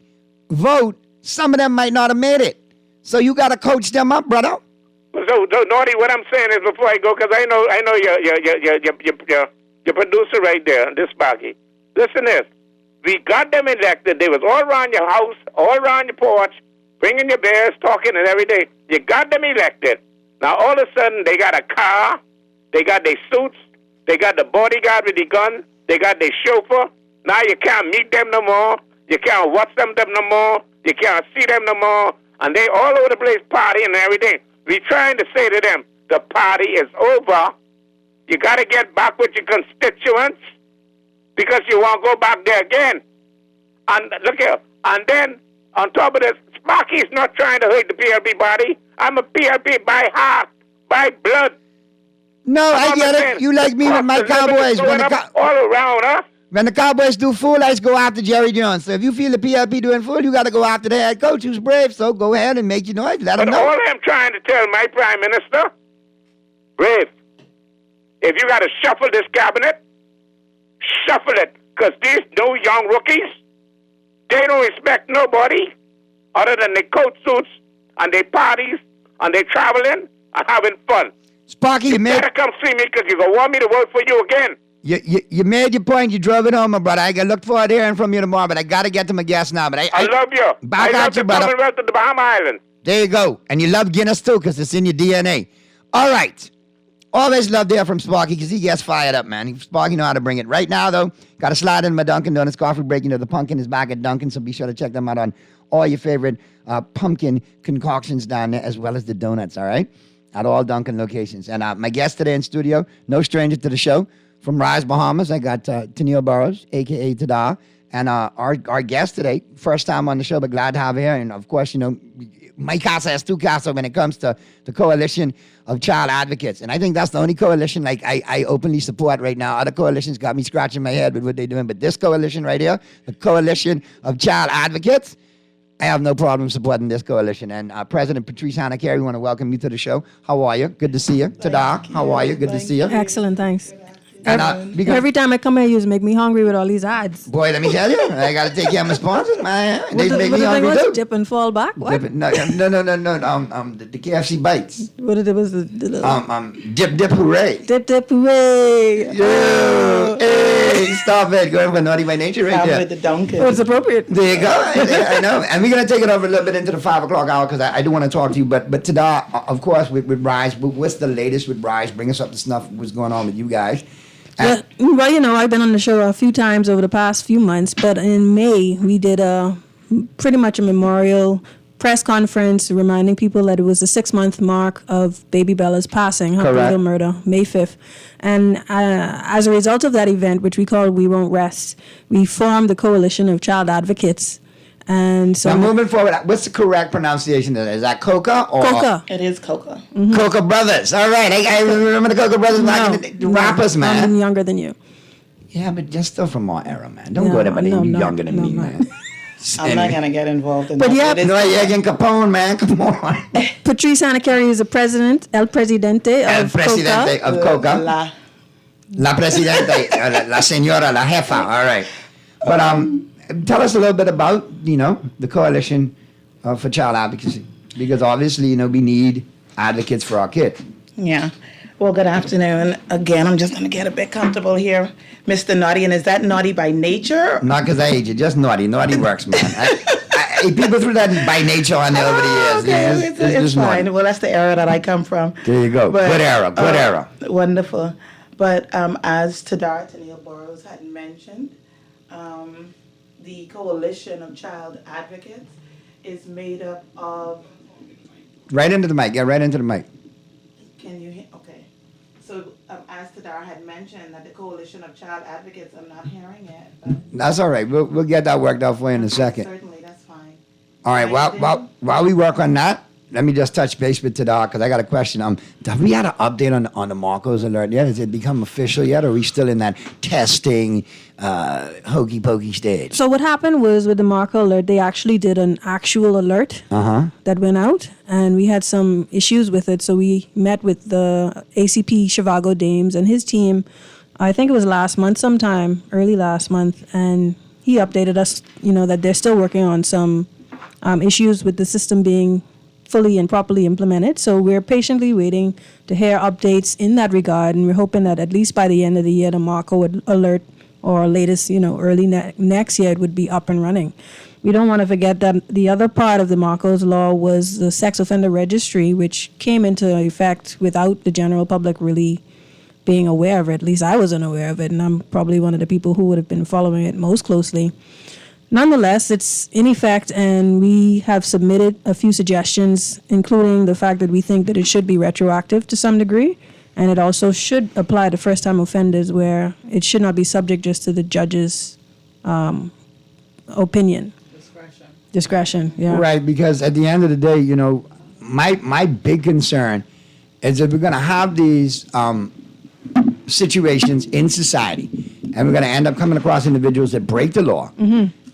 vote, some of them might not have made it. So you got to coach them up, brother. So Naughty, what I'm saying is before I go, because I know your producer right there, this Sparky. Listen to this. We got them elected. They was all around your house, all around your porch, bringing your bears, talking and every day. You got them elected. Now all of a sudden they got a car. They got their suits. They got the bodyguard with the gun. They got their chauffeur. Now you can't meet them no more. You can't watch them no more. You can't see them no more. And they all over the place partying and everything. We trying to say to them, the party is over. You got to get back with your constituents because you won't go back there again. And look here. And then on top of this, Sparky's not trying to hurt the PLP body. I'm a PLP by heart, by blood. No, I get it. You like me with my Cowboys. All around us. When the Cowboys do full, I just go after Jerry Jones. So if you feel the PLP doing full, you got to go after the head coach who's brave. So go ahead and make your noise. Let him know. All I'm trying to tell my prime minister, brave, if you got to shuffle this cabinet, shuffle it. Because these no young rookies, they don't respect nobody other than their coat suits and their parties and they traveling and having fun. Sparky, you better come see me because you're going to want me to work for you again. You made your point. You drove it home, my brother. I look forward to hearing from you tomorrow, but I got to get to my guest now. But I love you. Back I at love you, the brother. Commonwealth of the Bahama Islands. There you go. And you love Guinness, too, because it's in your DNA. All right. Always love to hear from Sparky because he gets fired up, man. Sparky know how to bring it. Right now, though, got to slide in my Dunkin' Donuts coffee break. You know, the pumpkin is back at Dunkin', so be sure to check them out on all your favorite pumpkin concoctions down there, as well as the donuts, all right? At all Dunkin' locations. And my guest today in studio, no stranger to the show, from Rise Bahamas, I got Tennille Burrows, a.k.a. Tada. And our guest today, first time on the show, but glad to have her here. And, of course, you know, my casa es tu casa when it comes to the Coalition of Child Advocates. And I think that's the only coalition like I openly support right now. Other coalitions got me scratching my head with what they're doing. But this coalition right here, the Coalition of Child Advocates, I have no problem supporting this coalition. And President Patrice Hanna-Carey, we want to welcome you to the show. How are you? Good to see you. Tada, how are you? Good to see you. Excellent, thanks. And, Every time I come here, you just make me hungry with all these ads. Boy, let me tell you, I got to take care of my sponsors, man. They make me the hungry too. Dip and fall back? What? No. The KFC bites. What it was the Dip hooray. Dip hooray. Yeah. Hey, stop it. Going for Naughty by Nature right there. With the Dunkin'. Oh, it's appropriate. There you go. I know. And we're going to take it over a little bit into the 5 o'clock hour because I do want to talk to you. But today, of course, with Rise, what's the latest with Rise? Bring us up to snuff. What's going on with you guys? Well, you know, I've been on the show a few times over the past few months, but in May, we did pretty much a memorial press conference reminding people that it was the 6-month mark of Baby Bella's passing, her brutal murder, May 5th. And as a result of that event, which we called We Won't Rest, we formed the Coalition of Child Advocates. And so now moving forward, what's the correct pronunciation of that? Is that Coca or Coca? It is Coca. Mm-hmm. Coca Brothers. All right. I remember the Coca Brothers back in the rappers, man. I'm younger than you. Yeah, but just still from our era, man. Don't go there, but you're younger than me, man. I'm not going to get involved in but that. Yeah, no, you're getting Capone, man. Come on. Patrice Hanna-Carey is the president, El Presidente of Presidente Coca. of Coca. La Presidente, la Señora, la Jefa. All right. But tell us a little bit about, you know, the Coalition for Child Advocacy. Because obviously, you know, we need advocates for our kids. Yeah. Well, good afternoon. Again, I'm just going to get a bit comfortable here. Mr. Naughty, and is that naughty by nature? Not because I hate you, just naughty. Naughty works, man. People threw that by nature on there over the years. Okay, it's fine. Naughty. Well, that's the era that I come from. There you go. Good era. Wonderful. But as Tennille Burrows had mentioned, the Coalition of Child Advocates is made up of... Right into the mic. Yeah, right into the mic. Can you hear? Okay. So as Tadar had mentioned, that the Coalition of Child Advocates, I'm not hearing it. But that's all right. We'll get that worked out for you in a second. Certainly, that's fine. All right. While we work on that, let me just touch base with Tadar because I got a question. Have we had an update on the Marcos alert yet? Has it become official yet, or are we still in that testing, hokey pokey stage? So what happened was with the Marco alert, they actually did an actual alert that went out, and we had some issues with it. So we met with the ACP Shivago Dames and his team. I think it was last month, sometime early last month, and he updated us, you know, that they're still working on some issues with the system being fully and properly implemented. So we're patiently waiting to hear updates in that regard, and we're hoping that at least by the end of the year, the Marco alert, or latest, you know, early next year, it would be up and running. We don't want to forget that the other part of the Marcos law was the sex offender registry, which came into effect without the general public really being aware of it. At least I wasn't aware of it, and I'm probably one of the people who would have been following it most closely. Nonetheless, it's in effect, and we have submitted a few suggestions, including the fact that we think that it should be retroactive to some degree, and it also should apply to first-time offenders, where it should not be subject just to the judge's opinion. discretion. Yeah. Right, because at the end of the day, you know, my big concern is that we're going to have these situations in society, and we're going to end up coming across individuals that break the law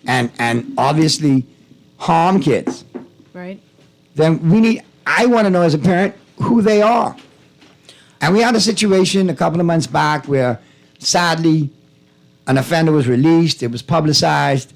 and obviously harm kids. Right. Then I want to know as a parent who they are. And we had a situation a couple of months back where, sadly, an offender was released, it was publicized,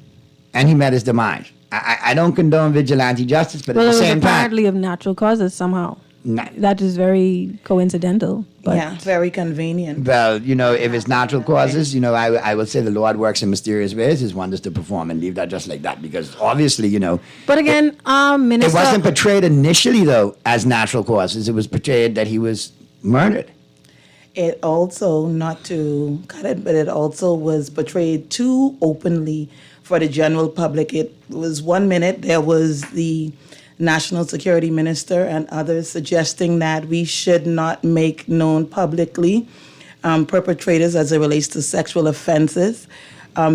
and he met his demise. I don't condone vigilante justice, but at the same time... apparently of natural causes somehow. That is very coincidental. But yeah, very convenient. Well, you know, if it's natural causes, you know, I would say the Lord works in mysterious ways, his wonders to perform, and leave that just like that, because obviously, you know... But again, Minister... It wasn't portrayed initially, though, as natural causes. It was portrayed that he was murdered. It also, not to cut it, but it also was portrayed too openly for the general public. It was 1 minute, there was the National Security Minister and others suggesting that we should not make known publicly perpetrators as it relates to sexual offenses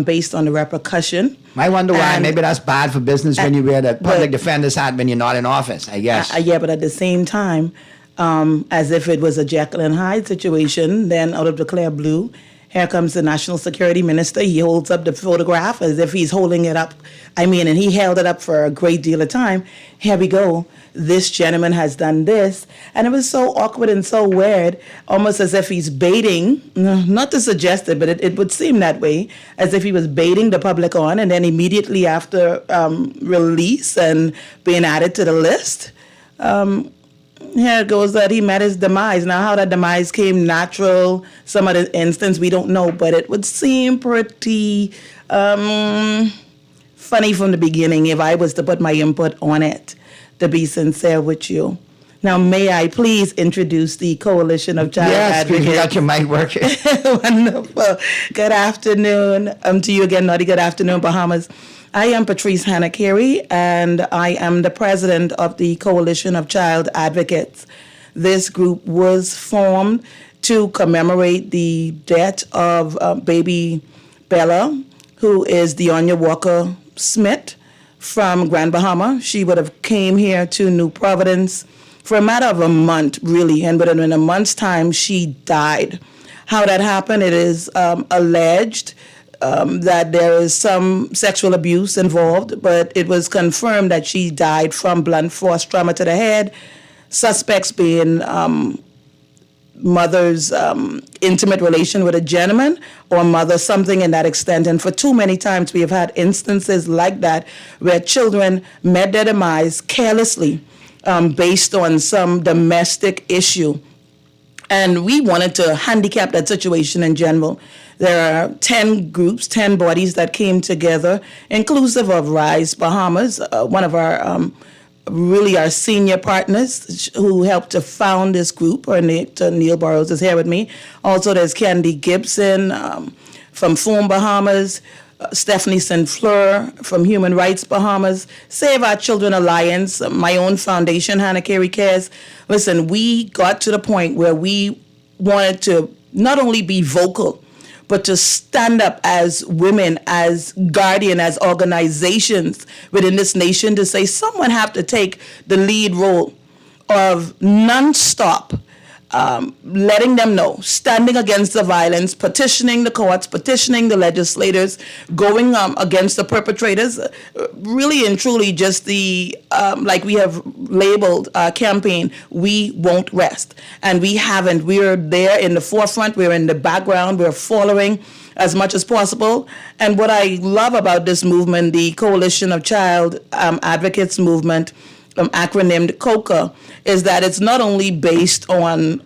based on the repercussion. I wonder why. Maybe that's bad for business when you wear the public defender's hat when you're not in office, I guess. Yeah, but at the same time, as if it was a Jekyll and Hyde situation, then out of the clear blue, here comes the National Security Minister. He holds up the photograph as if he's holding it up. And he held it up for a great deal of time. Here we go. This gentleman has done this. And it was so awkward and so weird, almost as if he's baiting, not to suggest it, but it would seem that way, as if he was baiting the public on, and then immediately after release and being added to the list, here it goes that he met his demise. Now, how that demise came natural, some of the instance, we don't know, but it would seem pretty funny from the beginning if I was to put my input on it, to be sincere with you. Now, may I please introduce the Coalition of Child Advocates? Yes, you got your mic working. Wonderful. Good afternoon to you again, Naughty. Good afternoon, Bahamas. I am Patrice Hanna-Carey, and I am the president of the Coalition of Child Advocates. This group was formed to commemorate the death of baby Bella, who is Deonya Walker Smith from Grand Bahama. She would have came here to New Providence for a matter of a month, really, and within a month's time, she died. How that happened, it is alleged that there is some sexual abuse involved, but it was confirmed that she died from blunt force trauma to the head. Suspects being mother's intimate relation with a gentleman, or mother, something in that extent. And for too many times we have had instances like that where children met their demise carelessly based on some domestic issue. And we wanted to handicap that situation in general. There are 10 groups, 10 bodies that came together, inclusive of Rise Bahamas, one of our our senior partners who helped to found this group. Neil Burrows is here with me. Also, there's Candy Gibson from Foam Bahamas, Stephanie St. Fleur from Human Rights Bahamas, Save Our Children Alliance, my own foundation, Hanna-Carey Cares. Listen, we got to the point where we wanted to not only be vocal, but to stand up as women, as guardian, as organizations within this nation to say someone have to take the lead role of nonstop letting them know, standing against the violence, petitioning the courts, petitioning the legislators, going against the perpetrators, really and truly just the, like we have labeled our campaign, We Won't Rest. And we haven't. We're there in the forefront. We're in the background. We're following as much as possible. And what I love about this movement, the Coalition of Child Advocates Movement, acronymed COCA, is that it's not only based on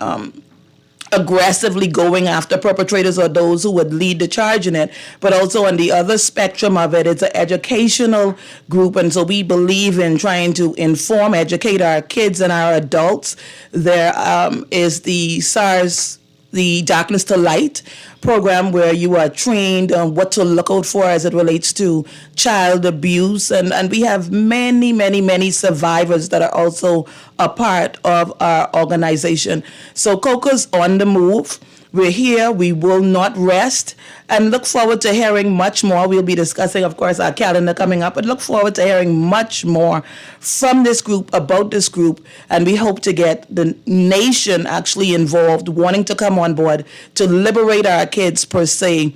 aggressively going after perpetrators or those who would lead the charge in it, but also on the other spectrum of it, it's an educational group. And so we believe in trying to inform, educate our kids and our adults. There is the SARS, the Darkness to Light program, where you are trained on what to look out for as it relates to child abuse. And we have many, many, many survivors that are also a part of our organization. So COCA's on the move. We're here. We will not rest, and look forward to hearing much more. We'll be discussing, of course, our calendar coming up, but look forward to hearing much more from this group, about this group, and we hope to get the nation actually involved, wanting to come on board to liberate our kids, per se,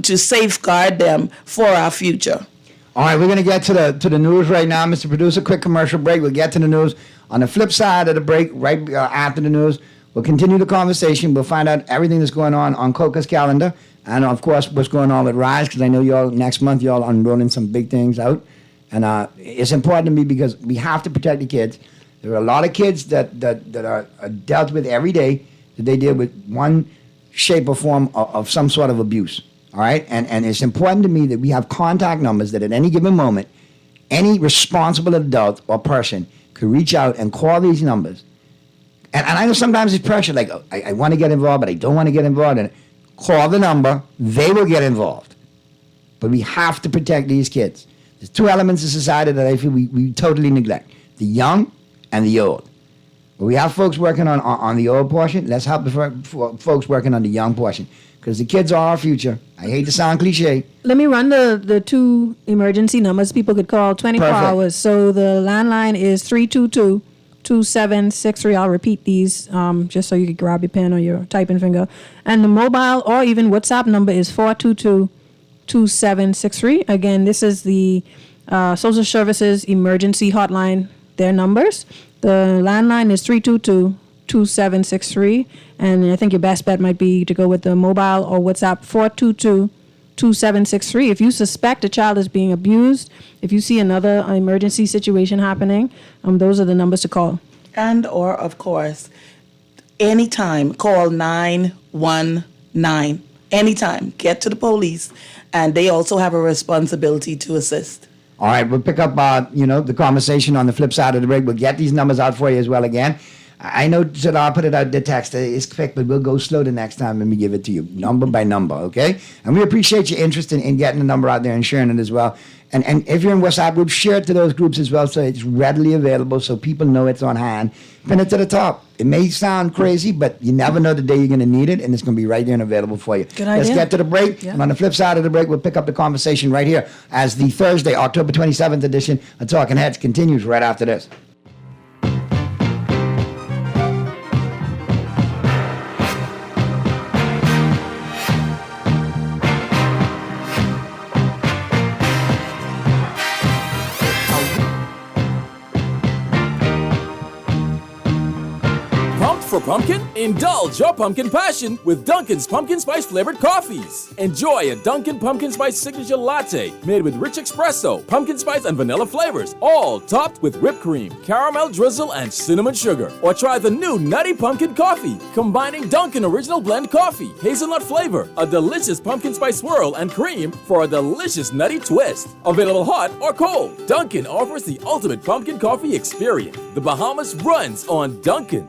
to safeguard them for our future. All right, we're going to get to the news right now, Mr. Producer. Quick commercial break. We'll get to the news. On the flip side of the break, right after the news, we'll continue the conversation. We'll find out everything that's going on COCA's calendar, and of course, what's going on with RISE, because I know y'all next month y'all unrolling some big things out, and it's important to me because we have to protect the kids. There are a lot of kids that are dealt with every day that they deal with one shape or form of some sort of abuse. All right, and it's important to me that we have contact numbers that at any given moment, any responsible adult or person could reach out and call these numbers. And I know sometimes it's pressure, like, I want to get involved, but I don't want to get involved in it. Call the number, they will get involved. But we have to protect these kids. There's two elements of society that I feel we totally neglect, the young and the old. But we have folks working on the old portion. Let's help the folks working on the young portion, because the kids are our future. I hate to sound cliche. Let me run the two emergency numbers people could call 24 hours. So the landline is 322-2763. I'll repeat these just so you can grab your pen or your typing finger. And the mobile or even WhatsApp number is 422-2763. Again, this is the Social Services Emergency Hotline, their numbers. The landline is 322-2763. And I think your best bet might be to go with the mobile or WhatsApp 422-2763. If you suspect a child is being abused, if you see another emergency situation happening, those are the numbers to call. And or, of course, anytime, call 919. Anytime, get to the police, and they also have a responsibility to assist. All right, we'll pick up, the conversation on the flip side of the break. We'll get these numbers out for you as well again. I know that I'll put it out the text. It's quick, but we'll go slow the next time when we give it to you, number by number, okay? And we appreciate your interest in getting the number out there and sharing it as well. And if you're in WhatsApp groups, share it to those groups as well so it's readily available so people know it's on hand. Pin it to the top. It may sound crazy, but you never know the day you're going to need it, and it's going to be right there and available for you. Good idea. Let's get to the break. Yeah. And on the flip side of the break, we'll pick up the conversation right here as the Thursday, October 27th edition of Talking Heads continues right after this. For pumpkin? Indulge your pumpkin passion with Dunkin's pumpkin spice flavored coffees. Enjoy a Dunkin' pumpkin spice signature latte made with rich espresso, pumpkin spice, and vanilla flavors, all topped with whipped cream, caramel drizzle, and cinnamon sugar. Or try the new Nutty Pumpkin Coffee, combining Dunkin' Original Blend coffee, hazelnut flavor, a delicious pumpkin spice swirl, and cream for a delicious nutty twist. Available hot or cold, Dunkin' offers the ultimate pumpkin coffee experience. The Bahamas runs on Dunkin'.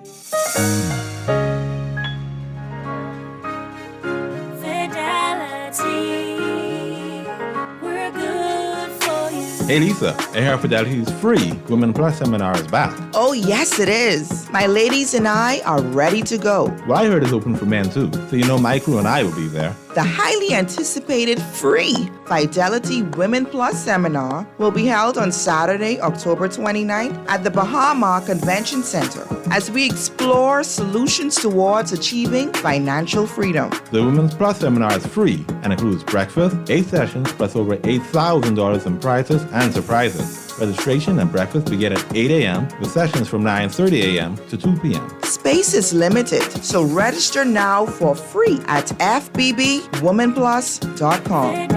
Hey Lisa, I hear Fidelity's free Women Plus seminar is back. Oh yes it is. My ladies and I are ready to go. Well, I heard it's open for men too, so you know my crew and I will be there. The highly anticipated free Fidelity Women Plus seminar will be held on Saturday, October 29th at the Bahama Convention Center as we explore solutions towards achieving financial freedom. The Women's Plus seminar is free and includes breakfast, 8 sessions, plus over $8,000 in prizes and surprises. Registration and breakfast begin at 8 a.m. with sessions from 9:30 a.m. to 2 p.m. Space is limited, so register now for free at fbbwomanplus.com.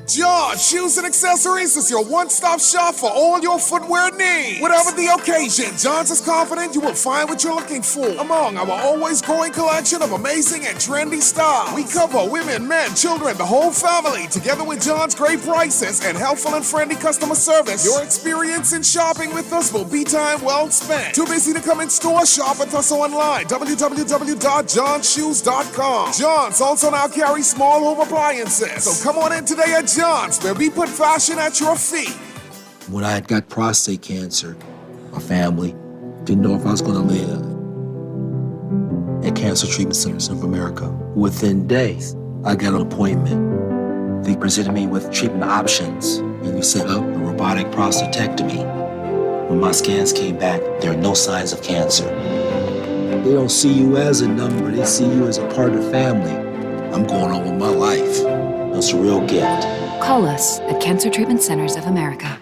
John Shoes and Accessories is your one-stop shop for all your footwear needs. Whatever the occasion, John's is confident you will find what you're looking for among our always growing collection of amazing and trendy styles. We cover women, men, children, the whole family. Together with John's great prices and helpful and friendly customer service, your experience in shopping with us will be time well spent. Too busy to come in store? Shop with us online. www.johnshoes.com. John's also now carries small home appliances. So come on in today at John's, where we put fashion at your feet. When I had got prostate cancer, my family didn't know if I was going to live. At Cancer Treatment Centers of America, within days, I got an appointment. They presented me with treatment options, and we set up a robotic prostatectomy. When my scans came back, there are no signs of cancer. They don't see you as a number, they see you as a part of the family. I'm going on with my life. That's a real gift. Call us at Cancer Treatment Centers of America.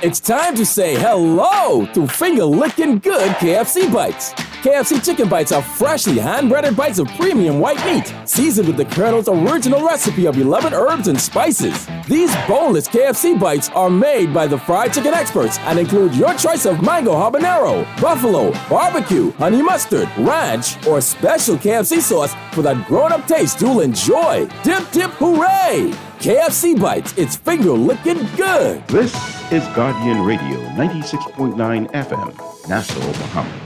It's time to say hello to finger-licking good KFC bites. KFC chicken bites are freshly hand-breaded bites of premium white meat, seasoned with the Colonel's original recipe of 11 herbs and spices. These boneless KFC bites are made by the fried chicken experts and include your choice of mango habanero, buffalo, barbecue, honey mustard, ranch, or special KFC sauce for that grown-up taste you'll enjoy. Dip, dip, hooray! KFC Bites, it's finger-licking good. This is Guardian Radio, 96.9 FM, Nassau, Bahamas.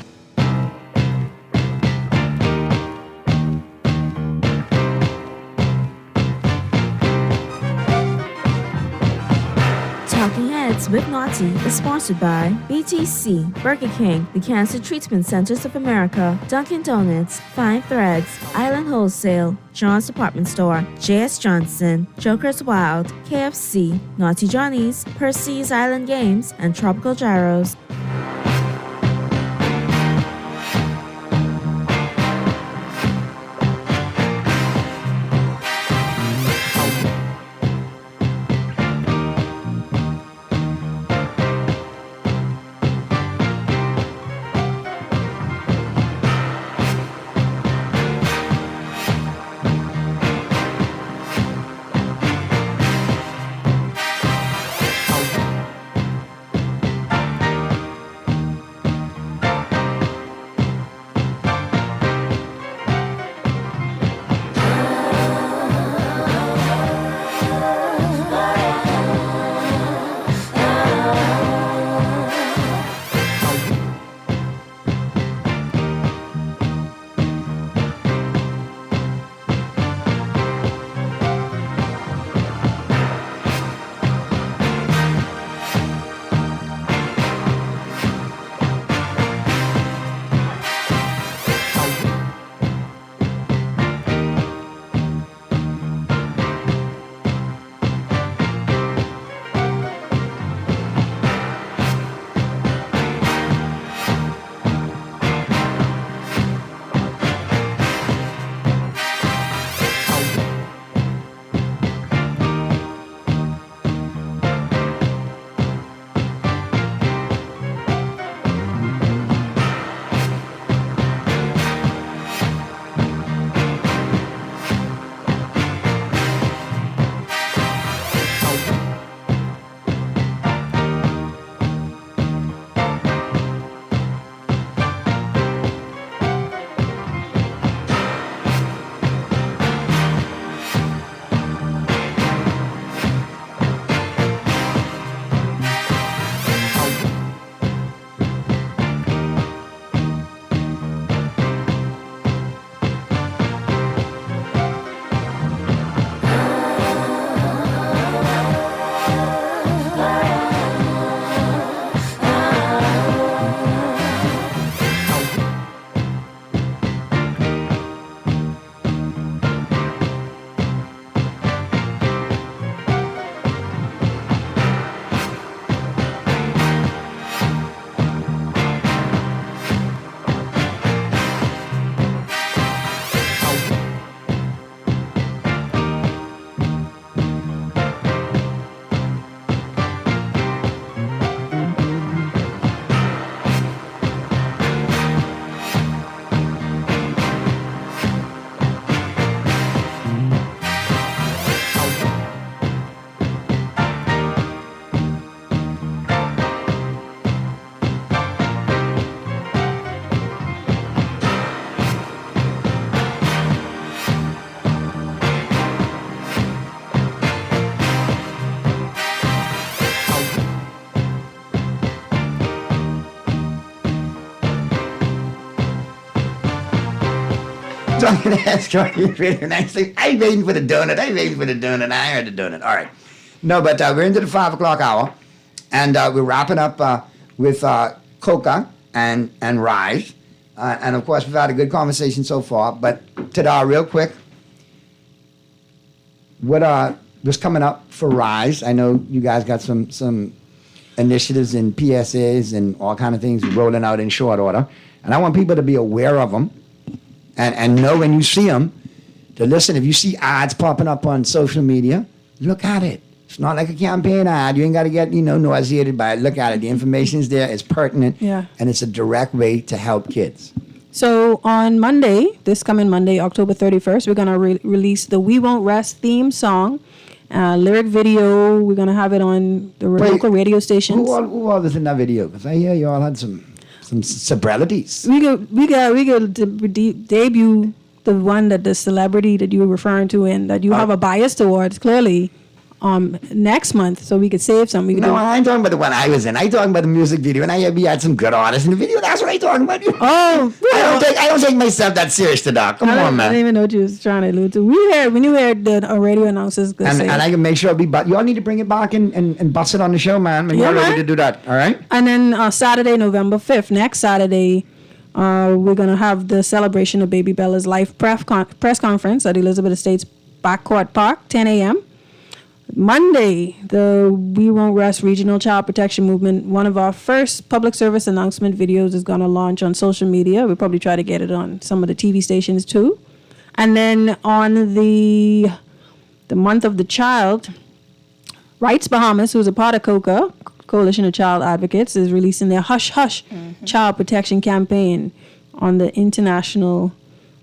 Talking Heads with Naughty is sponsored by BTC, Burger King, the Cancer Treatment Centers of America, Dunkin' Donuts, Fine Threads, Island Wholesale, John's Department Store, J.S. Johnson, Joker's Wild, KFC, Naughty Johnny's, Percy's Island Games, and Tropical Gyros. So I'm going to ask you really nicely. I ain't waiting for the donut. I heard the donut. All right. No, but we're into the 5 o'clock hour. And we're wrapping up with Coca and Rise. And of course, we've had a good conversation so far. But Tada, real quick, what's coming up for Rise? I know you guys got some initiatives and PSAs and all kind of things rolling out in short order. And I want people to be aware of them and know when you see them to listen. If you see ads popping up on social media, look at it. It's not like a campaign ad. You ain't got to get, nauseated by it. Look at it. The information's there. It's pertinent. Yeah. And it's a direct way to help kids. So on Monday, this coming Monday, October 31st, we're going to release the We Won't Rest theme song. Lyric video, we're going to have it on the local radio stations. Who all was in that video? Because I hear you all had some celebrities. We could debut the one that the celebrity that you were referring to and that you have a bias towards, clearly, next month, so we could save some. I ain't talking about the one I was in. I talking about the music video, and we had some good artists in the video. That's what I talking about. Oh, I don't take myself that serious, to Doc. Come on, man. I didn't even know what you was trying to allude to. When you heard the radio announcers, and I can make sure y'all need to bring it back and bust it on the show, man. When you're ready to do that, all right? And then Saturday, November 5th, next Saturday, we're going to have the celebration of Baby Bella's life press conference at Elizabeth Estates Backcourt Park, 10 a.m. Monday, the We Won't Rest Regional Child Protection Movement, one of our first public service announcement videos is going to launch on social media. We'll probably try to get it on some of the TV stations too. And then on the month of the child, Rights Bahamas, who's a part of COCA, Coalition of Child Advocates, is releasing their Hush Hush Child Protection Campaign on the International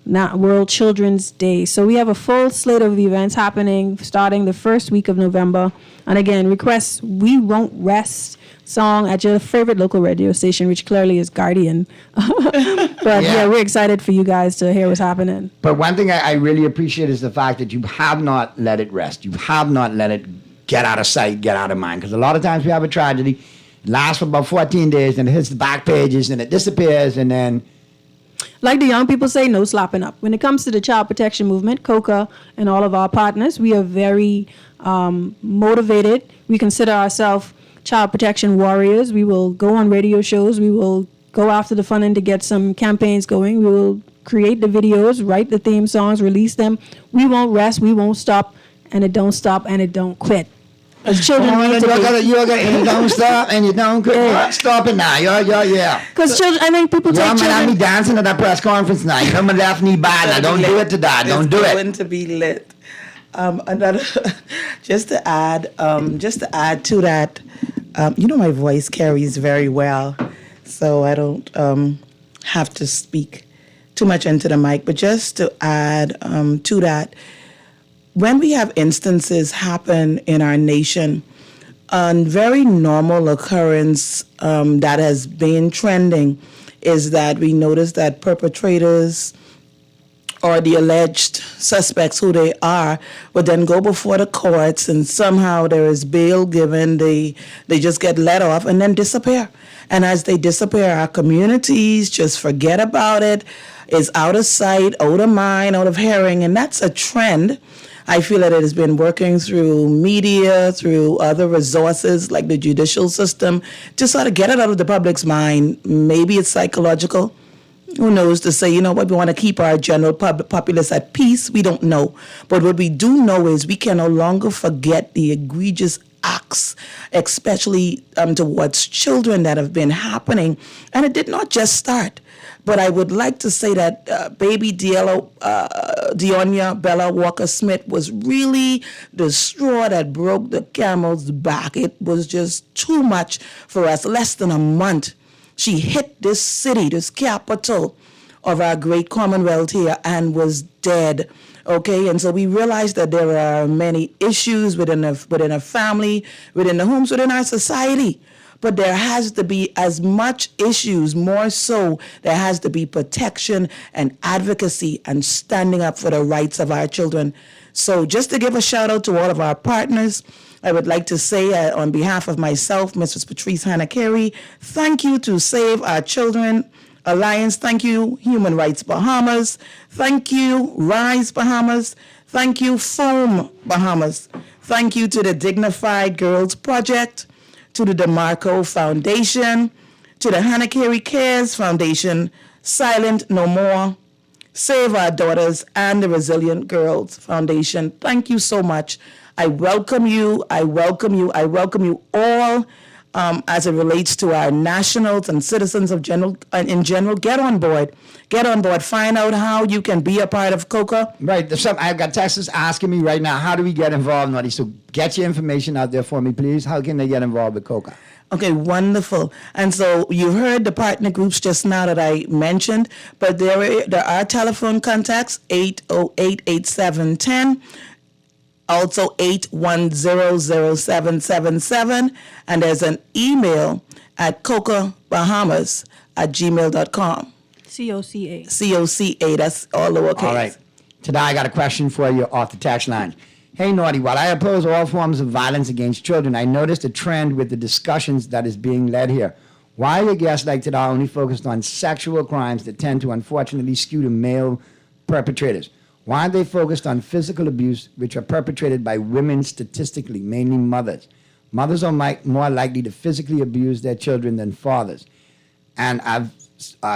World Children's Day. So we have a full slate of events happening starting the first week of November. And again, request We Won't Rest song at your favorite local radio station, which clearly is Guardian. But yeah, we're excited for you guys to hear what's happening. But one thing I really appreciate is the fact that you have not let it rest. You have not let it get out of sight, get out of mind. Because a lot of times we have a tragedy, it lasts for about 14 days, and it hits the back pages, and it disappears, and then... Like the young people say, no slopping up. When it comes to the child protection movement, COCA and all of our partners, we are very motivated. We consider ourselves child protection warriors. We will go on radio shows. We will go after the funding to get some campaigns going. We will create the videos, write the theme songs, release them. We won't rest. We won't stop. And it don't stop and it don't quit. As children need to you don't stop and you don't quit. Yeah. Stop it now. Yeah. Because children, I think people take children. I'm dancing at that press conference now. You know my left knee bad. Don't do it to that. Don't do it. It's going to be lit. Another, just to add to that, my voice carries very well, so I don't have to speak too much into the mic. But just to add to that, when we have instances happen in our nation, a very normal occurrence that has been trending is that we notice that perpetrators or the alleged suspects, who they are, would then go before the courts and somehow there is bail given, they just get let off and then disappear. And as they disappear, our communities just forget about it. It's out of sight, out of mind, out of hearing, and that's a trend. I feel that it has been working through media, through other resources like the judicial system, to sort of get it out of the public's mind. Maybe it's psychological. Who knows, to say, we want to keep our general populace at peace. We don't know. But what we do know is we can no longer forget the egregious acts, especially towards children, that have been happening. And it did not just start. But I would like to say that baby Deonia Bella Walker-Smith was really the straw that broke the camel's back. It was just too much for us. Less than a month, she hit this city, this capital of our great Commonwealth here, and was dead. Okay, and so we realized that there are many issues within a family, within the homes, within our society. But there has to be as much issues, more so, there has to be protection and advocacy and standing up for the rights of our children. So just to give a shout out to all of our partners, I would like to say on behalf of myself, Mrs. Patrice Hannah Carey, thank you to Save Our Children Alliance. Thank you, Human Rights Bahamas. Thank you, Rise Bahamas. Thank you, Foam Bahamas. Thank you to the Dignified Girls Project, to the DeMarco Foundation, to the Hannah Carey Cares Foundation, Silent No More, Save Our Daughters, and the Resilient Girls Foundation. Thank you so much. I welcome you. I welcome you. I welcome you all. As it relates to our nationals and citizens in general, get on board. Get on board. Find out how you can be a part of COCA. Right. I've got Texas asking me right now, how do we get involved, Naughty? So get your information out there for me, please. How can they get involved with COCA? Okay, wonderful. And so you heard the partner groups just now that I mentioned, but there are telephone contacts, 808-8710. Also 8100777, and there's an email at cocabahamas@gmail.com. COCA. COCA, that's all lowercase. All right. Today I got a question for you off the text line. Hey, Naughty, while I oppose all forms of violence against children, I noticed a trend with the discussions that is being led here. Why are your guests like today only focused on sexual crimes that tend to unfortunately skew to male perpetrators? Why aren't they focused on physical abuse, which are perpetrated by women statistically, mainly mothers? Mothers are more likely to physically abuse their children than fathers. And I've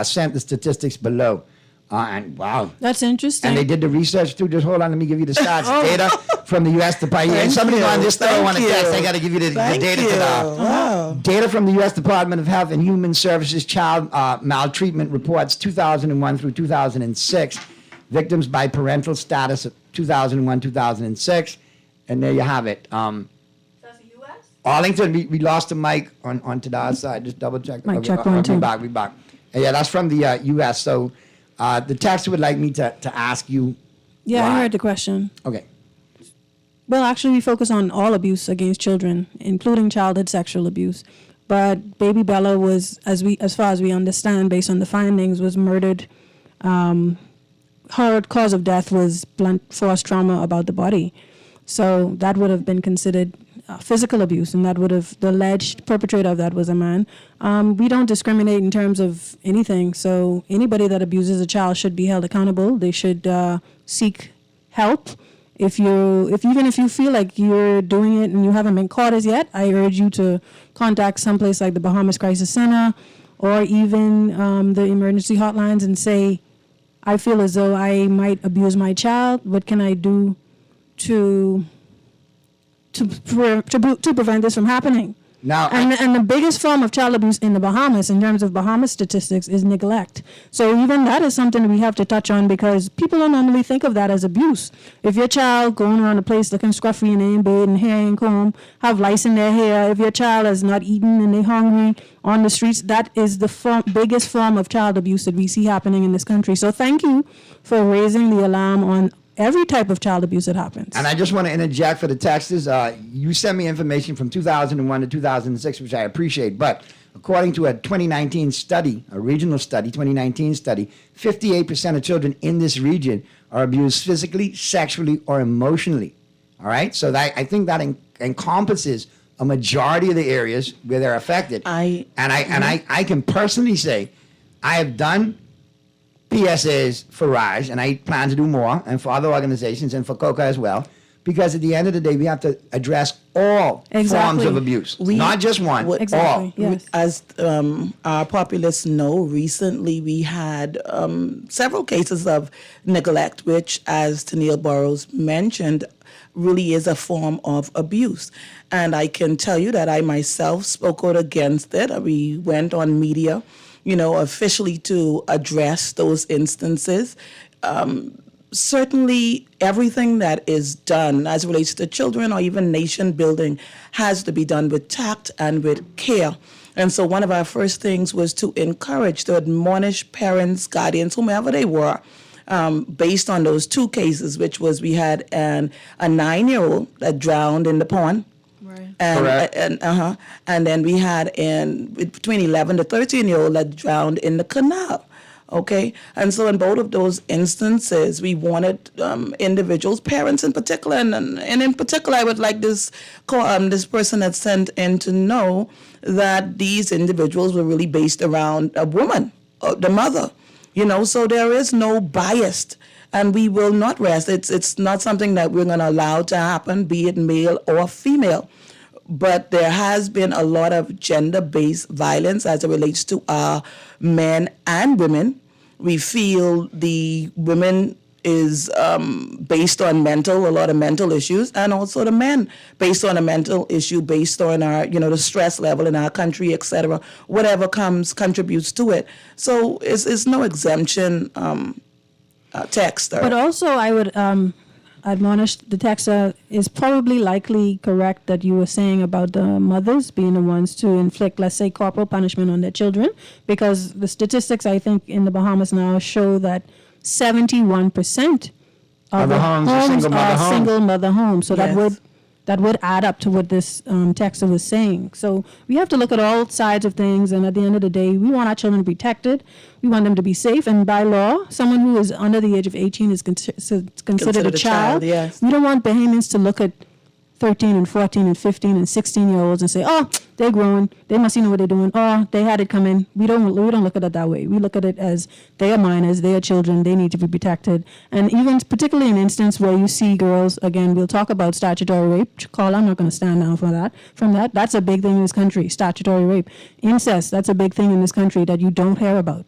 sent the statistics below. And wow. That's interesting. And they did the research too. Just hold on, let me give you the stats. Data from the U.S. Department. And somebody on this store want to text. I got to give you the data to Wow. Data from the U.S. Department of Health and Human Services Child Maltreatment Reports 2001 through 2006. Victims by parental status of 2001-2006, and there you have it. That's the U.S.? Arlington, we lost the mic on Tada's side. Just double check. Mic check 1, 2. We back. Yeah, that's from the U.S. So the text would like me to ask you. Yeah, why. I heard the question. Okay. Well, actually, we focus on all abuse against children, including childhood sexual abuse. But baby Bella was, as far as we understand, based on the findings, was murdered. Her cause of death was blunt force trauma about the body. So that would have been considered physical abuse, and the alleged perpetrator of that was a man. We don't discriminate in terms of anything, so anybody that abuses a child should be held accountable. They should seek help. Even if you feel like you're doing it and you haven't been caught as yet, I urge you to contact someplace like the Bahamas Crisis Center or even the emergency hotlines and say, I feel as though I might abuse my child. What can I do to prevent this from happening? Now, and the biggest form of child abuse in the Bahamas, in terms of Bahamas statistics, is neglect. So even that is something we have to touch on, because people don't normally think of that as abuse. If your child going around the place looking scruffy and they in bed and hair ain't comb, have lice in their hair, if your child is not eating and they hungry on the streets, that is the biggest form of child abuse that we see happening in this country. So thank you for raising the alarm on every type of child abuse that happens. And I just want to interject for the texters. You sent me information from 2001 to 2006, which I appreciate. But according to a 2019 study, a regional study, 2019 study, 58% of children in this region are abused physically, sexually, or emotionally. All right? So I think that encompasses a majority of the areas where they're affected. I can personally say I have done PSAs for RISE, and I plan to do more, and for other organizations, and for COCA as well, because at the end of the day, we have to address all forms of abuse, not just one, all. Yes. As our populace know, recently we had several cases of neglect, which, as Tennille Burrows mentioned, really is a form of abuse. And I can tell you that I myself spoke out against it. We went on media, officially to address those instances. Certainly, everything that is done as it relates to children or even nation building has to be done with tact and with care. And so one of our first things was to admonish parents, guardians, whomever they were, based on those two cases, which was we had a 9-year-old that drowned in the pond. And then we had between 11 to 13-year-old that drowned in the canal. Okay, and so in both of those instances, we wanted individuals, parents in particular, and in particular, I would like this person that sent in to know that these individuals were really based around a woman, the mother. So there is no bias. And we will not rest. It's not something that we're going to allow to happen, be it male or female. but there has been a lot of gender-based violence as it relates to men and women. We feel the women is based on a lot of mental issues, and also the men based on a mental issue, based on our, the stress level in our country, etc. Whatever contributes to it. So it's no exemption text. But also I would admonish the texter is probably likely correct that you were saying about the mothers being the ones to inflict, let's say, corporal punishment on their children, because the statistics, I think, in the Bahamas now show that 71% of the homes are single mother homes. So that would add up to what this texter was saying. So we have to look at all sides of things, and at the end of the day, we want our children to be protected. We want them to be safe, and by law, someone who is under the age of 18 is considered a child. Yes. We don't want Bahamians to look at 13 and 14 and 15 and 16-year-olds and say, oh, they're grown, they must know what they're doing, oh, they had it coming. We don't look at it that way. We look at it as they are minors, they are children, they need to be protected. And even particularly in an instance where you see girls, again, we'll talk about statutory rape. Carla, I'm not going to stand down for that. From that, that's a big thing in this country, statutory rape. Incest, that's a big thing in this country that you don't hear about.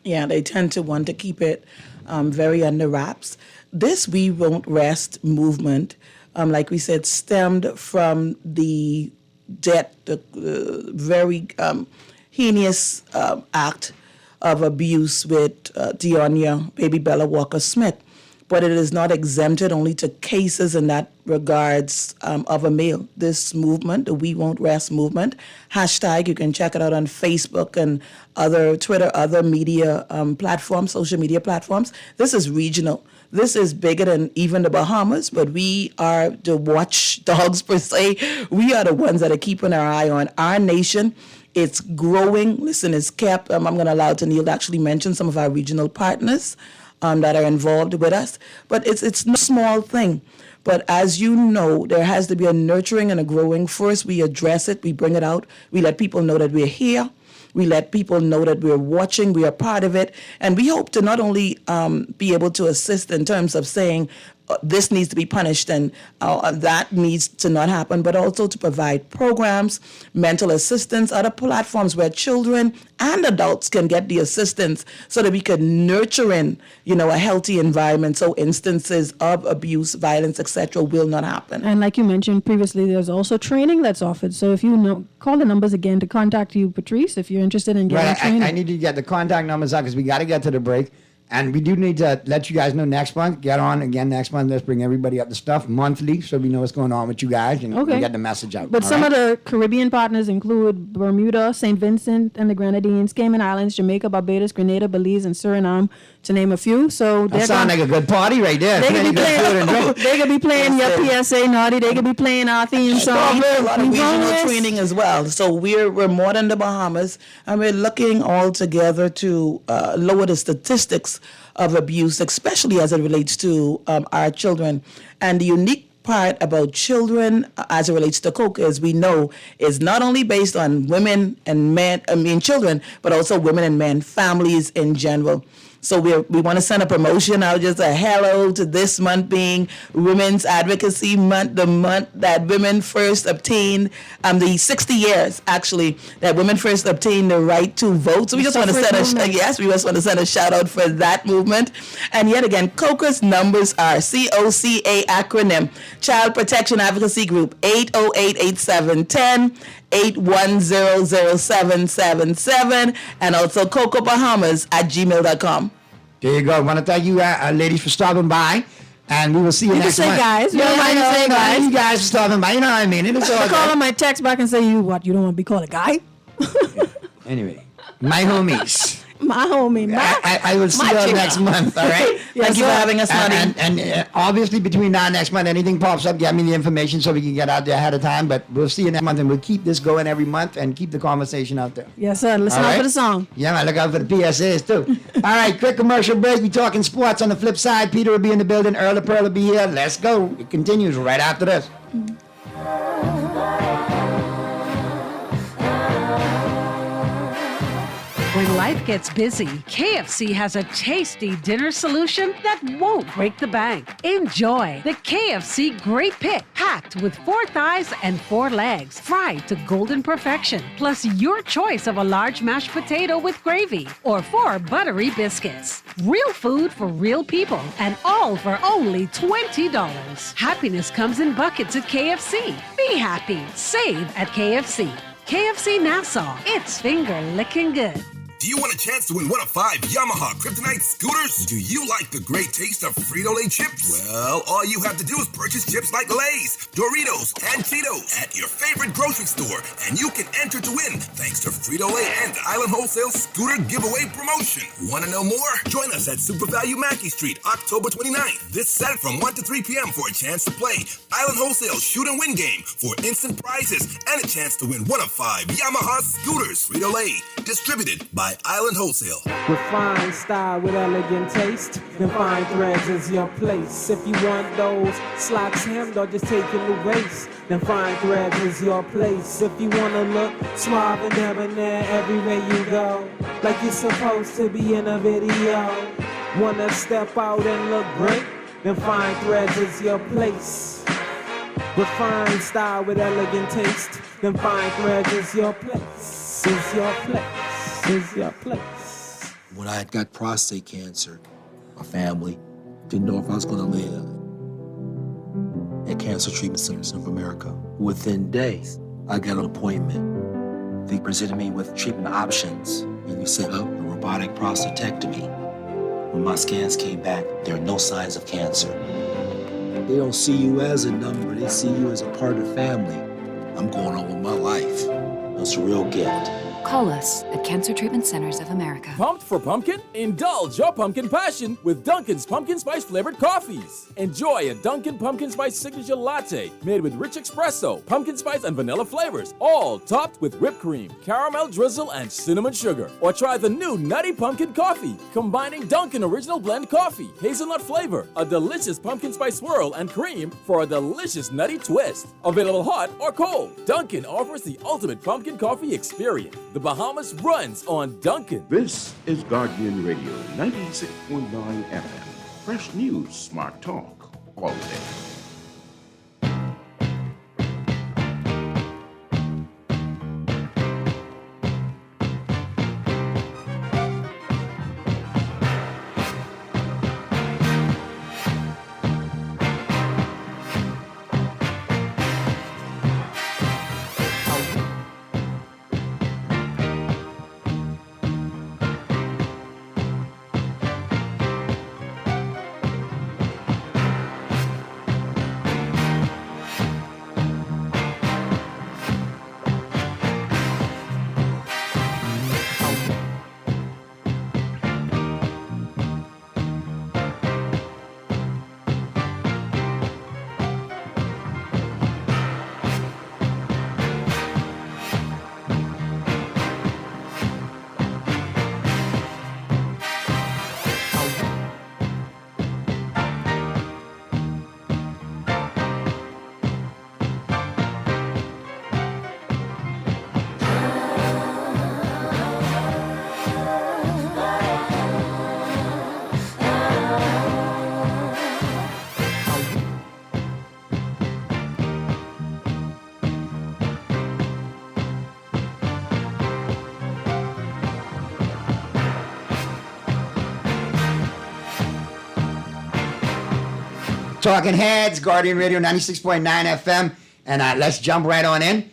Yeah, they tend to want to keep it very under wraps. This We Won't Rest movement, like we said, stemmed from the very heinous act of abuse with Deonia Baby Bella Walker Smith. But it is not exempted only to cases in that regards of a male. This movement, the We Won't Rest movement, hashtag, you can check it out on Facebook and other Twitter, other media platforms, social media platforms. This is regional. This is bigger than even the Bahamas, but we are the watchdogs per se. We are the ones that are keeping our eye on our nation. It's growing. Listen, it's kept. I'm going to allow Tennille to actually mention some of our regional partners that are involved with us. But it's no small thing. But as you know, there has to be a nurturing and a growing. First, we address it. We bring it out. We let people know that we're here. We let people know that we're watching, we are part of it, and we hope to not only be able to assist in terms of saying this needs to be punished and that needs to not happen, but also to provide programs, mental assistance, other platforms where children and adults can get the assistance so that we can nurture in, a healthy environment so instances of abuse, violence, etc. will not happen. And like you mentioned previously, there's also training that's offered. So if you call the numbers again to contact you, Patrice, if you're interested in getting training. I need to get the contact numbers out because we got to get to the break. And we do need to let you guys know next month. Get on again next month. Let's bring everybody up to stuff monthly so we know what's going on with you guys and we get the message out. But some of the Caribbean partners include Bermuda, St. Vincent and the Grenadines, Cayman Islands, Jamaica, Barbados, Grenada, Belize, and Suriname, to name a few. So that sounds like a good party right there. They could be playing your PSA Naughty. They could be playing our theme song. A lot of regional training as well. So we're more than the Bahamas, and we're looking all together to lower the statistics of abuse, especially as it relates to our children. And the unique part about children as it relates to COCA, as we know, is not only based on women and men, children, but also women and men, families in general. So we want to send a promotion out, just a hello to this month being Women's Advocacy Month, the month that women first obtained, the 60 years actually, that women first obtained the right to vote. So we just want to send a shout out for that movement. And yet again, COCA's numbers are COCA acronym, Child Protection Advocacy Group, 808-8710. 8100777 and also CocoBahamas@gmail.com. There you go. I want to thank you ladies for stopping by. And we will see you next month. Guys. You guys for stopping by. You know what I mean? It's all I call them my text back and say, you don't want to be called a guy? Anyway, my homies. My homie. I will see you next month, all right? Thank you for having us, honey. And obviously, between now and next month, anything pops up, get me the information so we can get out there ahead of time. But we'll see you next month, and we'll keep this going every month and keep the conversation out there. Yes, sir. Listen out for the song. Yeah, man. Look out for the PSAs, too. All right, quick commercial break. We're talking sports on the flip side. Peter will be in the building. Earl of Pearl will be here. Let's go. It continues right after this. Where the life gets busy, KFC has a tasty dinner solution that won't break the bank. Enjoy the KFC Great Pick, packed with 4 thighs and 4 legs, fried to golden perfection, plus your choice of a large mashed potato with gravy or 4 buttery biscuits. Real food for real people, and all for only $20. Happiness comes in buckets at KFC. Be happy. Save at KFC. KFC Nassau. It's finger licking good. Do you want a chance to win one of 5 Yamaha Kryptonite scooters? Do you like the great taste of Frito-Lay chips? Well, all you have to do is purchase chips like Lay's, Doritos, and Cheetos at your favorite grocery store, and you can enter to win thanks to Frito-Lay and Island Wholesale Scooter Giveaway Promotion. Want to know more? Join us at Super Value Mackey Street, October 29th, this Saturday from 1 to 3 p.m. for a chance to play Island Wholesale Shoot and Win game for instant prizes and a chance to win one of 5 Yamaha scooters. Frito-Lay, distributed by Island Wholesale. Refined style with elegant taste, then fine threads is your place. If you want those slacks hemmed or just taking the waist, then fine threads is your place. If you wanna look suave and debonair everywhere you go, like you're supposed to be in a video, wanna step out and look great, then fine threads is your place. Refined style with elegant taste, then fine threads is your place. Is your place. Is your place. When I got prostate cancer, my family didn't know if I was going to live. At Cancer Treatment Centers of America, within days, I got an appointment. They presented me with treatment options, and we set up a robotic prostatectomy. When my scans came back, there are no signs of cancer. They don't see you as a number, they see you as a part of the family. I'm going on with my life. It's a real gift. Call us at Cancer Treatment Centers of America. Pumped for pumpkin? Indulge your pumpkin passion with Dunkin's Pumpkin Spice flavored coffees. Enjoy a Dunkin' Pumpkin Spice Signature Latte made with rich espresso, pumpkin spice, and vanilla flavors, all topped with whipped cream, caramel drizzle, and cinnamon sugar. Or try the new Nutty Pumpkin Coffee, combining Dunkin' Original Blend Coffee, hazelnut flavor, a delicious pumpkin spice swirl, and cream for a delicious nutty twist. Available hot or cold, Dunkin' offers the ultimate pumpkin coffee experience. The Bahamas runs on Dunkin'. This is Guardian Radio 96.9 FM. Fresh news, smart talk, all day. Talking Heads, Guardian Radio 96.9 FM, and let's jump right on in.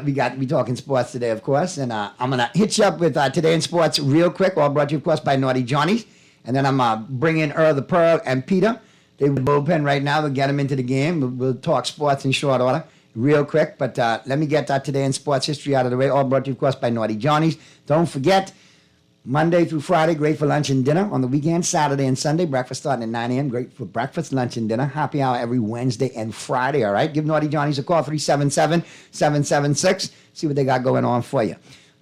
We talking sports today, of course, and I'm gonna hit you up with Today in Sports real quick. All brought to you, of course, by Naughty Johnny's, and then I'm bringing Earl the Pearl and Peter. They will bullpen right now. We'll get them into the game. We'll talk sports in short order, real quick. But let me get Today in Sports history out of the way. All brought to you, of course, by Naughty Johnny's. Don't forget. Monday through Friday, great for lunch and dinner. On the weekend, Saturday and Sunday, breakfast starting at 9 a.m. Great for breakfast, lunch, and dinner. Happy hour every Wednesday and Friday, all right? Give Naughty Johnny's a call, 377-776. See what they got going on for you.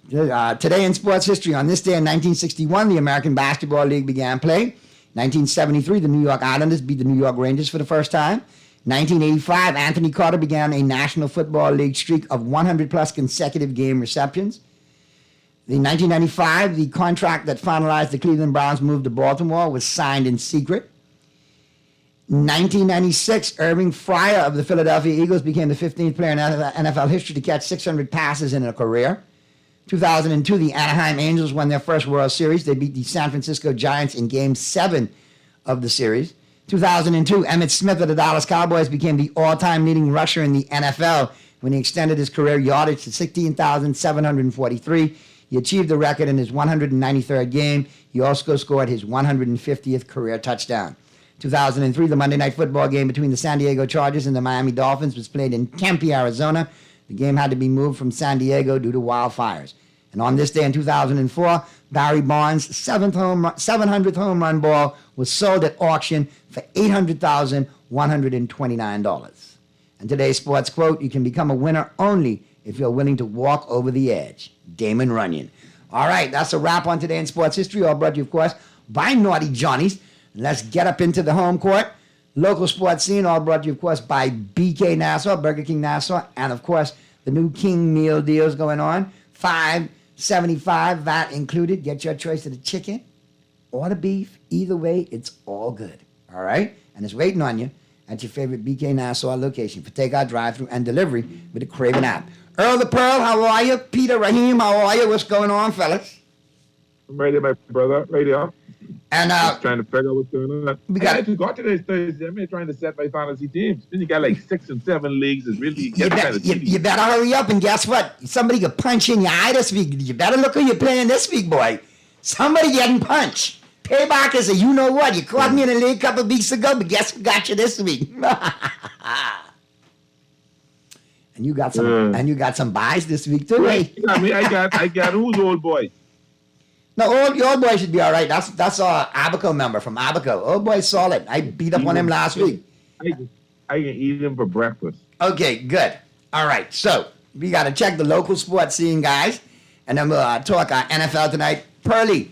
Today in sports history, on this day in 1961, the American Basketball League began play. 1973, the New York Islanders beat the New York Rangers for the first time. 1985, Anthony Carter began a National Football League streak of 100-plus consecutive game receptions. The 1995, the contract that finalized the Cleveland Browns move to Baltimore was signed in secret. 1996, Irving Fryer of the Philadelphia Eagles became the 15th player in NFL history to catch 600 passes in a career. 2002, the Anaheim Angels won their first World Series. They beat the San Francisco Giants in Game 7 of the series. 2002, Emmitt Smith of the Dallas Cowboys became the all-time leading rusher in the NFL when he extended his career yardage to 16,743. He achieved the record in his 193rd game. He also scored his 150th career touchdown. 2003, the Monday Night Football game between the San Diego Chargers and the Miami Dolphins was played in Tempe, Arizona. The game had to be moved from San Diego due to wildfires. And on this day in 2004, Barry Bonds' 700th home run ball was sold at auction for $800,129. And today's sports quote, you can become a winner only if you're willing to walk over the edge. Damon Runyon. All right, that's a wrap on Today in Sports History, all brought to you, of course, by Naughty Johnnies. Let's get up into the home court. Local sports scene, all brought to you, of course, by BK Nassau, Burger King Nassau, and, of course, the new King meal deals going on. $5.75, VAT included. Get your choice of the chicken or the beef. Either way, it's all good. All right? And it's waiting on you at your favorite BK Nassau location for takeout, drive-thru, and delivery with the Craven app. Earl the Pearl, how are you? Peter Raheem, how are you? What's going on, fellas? I'm right here, my brother. Right here. And just trying to figure out what's going on. I actually got today's Thursday. I'm trying to set my fantasy teams. Then you got like 6 and 7 leagues. It's really you better hurry up, and guess what? Somebody could punch in your eye this week. You better look who you're playing this week, boy. Somebody getting punched. Payback is a you know what. You caught me in a league a couple of weeks ago, but guess who got you this week? And you got some buys this week too, right? I got who's old boy? No, old boy should be all right. That's our Abaco member from Abaco. Old boy's solid. I beat up on him last week. I can eat him for breakfast. Okay, good. All right, so we got to check the local sports scene, guys, and then we'll talk NFL tonight. Pearly,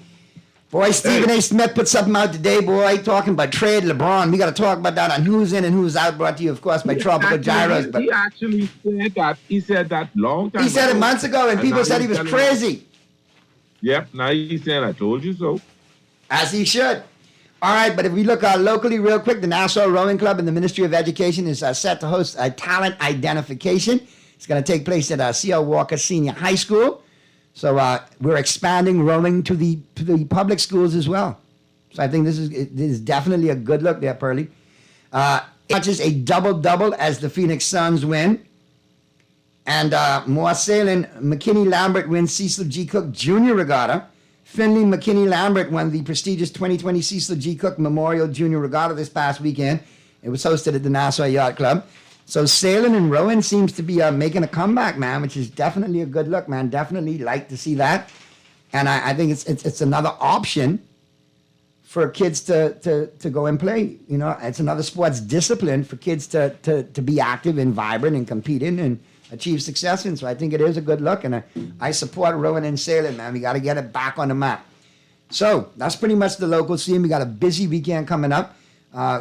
boy, Stephen A. Smith put something out today, boy, talking about trade LeBron. We got to talk about that on Who's In and Who's Out, brought to you, of course, by Tropical Gyros. But he actually said that. He said that long time ago. He said it months ago, and people said he was crazy. Yep, now he's saying, I told you so. As he should. All right, but if we look locally real quick, the Nassau Rowing Club and the Ministry of Education is set to host a talent identification. It's going to take place at C.L. Walker Senior High School. So we're expanding rowing to the public schools as well. So I think this is definitely a good look there, Pearly. Not just a double-double as the Phoenix Suns win. And more sailing, McKinney Lambert wins Cecil G. Cook Jr. Regatta. Finley McKinney Lambert won the prestigious 2020 Cecil G. Cook Memorial Junior Regatta this past weekend. It was hosted at the Nassau Yacht Club. So sailing and rowing seems to be making a comeback, man, which is definitely a good look, man. Definitely like to see that. And I think it's another option for kids to go and play. You know, it's another sports discipline for kids to be active and vibrant and compete in and achieve success in. So I think it is a good look, and I support rowing and sailing, man. We got to get it back on the map. So that's pretty much the local scene. We got a busy weekend coming up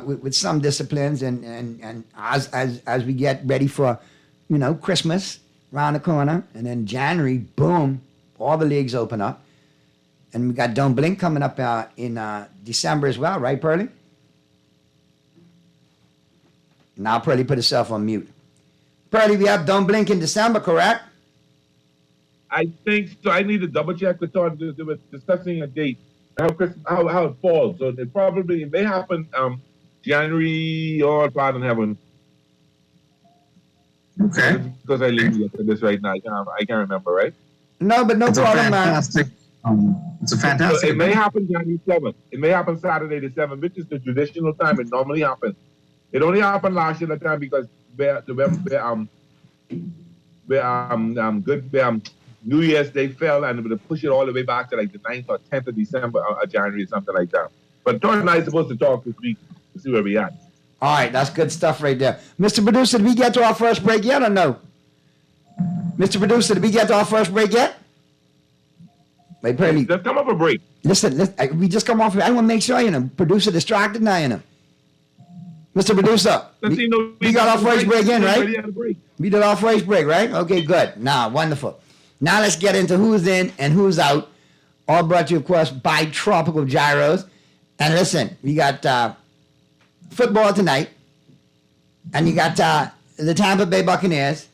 with some disciplines, and as we get ready for, you know, Christmas around the corner, and then January, boom, all the leagues open up, and we got Don't Blink coming up in December as well, right, Pearly? Now Pearly put herself on mute. Pearly, we have Don't Blink in December, correct? I think so. I need to double check with Todd. They were discussing a date, how it falls. So it may happen January or part in heaven. Okay. Because I live at this right now. I can't remember, right? No, but no problem, man. It's a fantastic. So it may happen January 7th. It may happen Saturday the 7th, which is the traditional time it normally happens. It only happened last year the time because New Year's Day fell, and they push it all the way back to like the 9th or 10th of December or January, something like that. But Todd and I are supposed to talk this week to see where we at. All right, that's good stuff right there. Mr. Producer, did we get to our first break yet or no? Mr. Producer, did we get to our first break yet? Wait, Pearly. Let's come off a break. Listen, we just come off. I want to make sure, you know, producer distracted now, you know. Mr. Producer, we got our first break in, right? We did our first break, right? Okay, good. Now, wonderful. Now let's get into who's in and who's out. All brought to you, of course, by Tropical Gyros. And listen, we got football tonight. And you got the Tampa Bay Buccaneers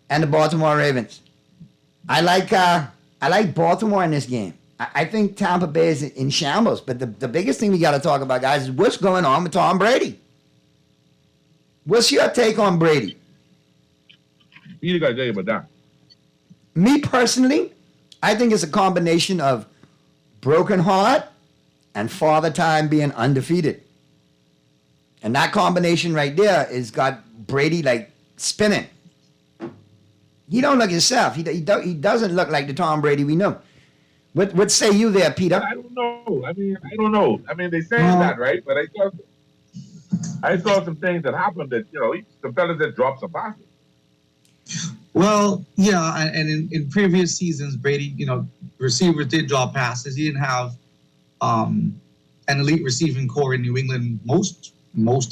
and the Baltimore Ravens. I like Baltimore in this game. I think Tampa Bay is in shambles. But the biggest thing we got to talk about, guys, is what's going on with Tom Brady. What's your take on Brady? You got to tell you about that. Me personally, I think it's a combination of broken heart and father time being undefeated. And that combination right there has got Brady like spinning. He don't look himself. He doesn't look like the Tom Brady we know. What say you there, Peter? I don't know. I don't know. They're saying that, right? But I saw some things that happened that, some fellas that dropped some passes. Well, yeah, and in previous seasons, Brady, receivers did drop passes. He didn't have an elite receiving core in New England most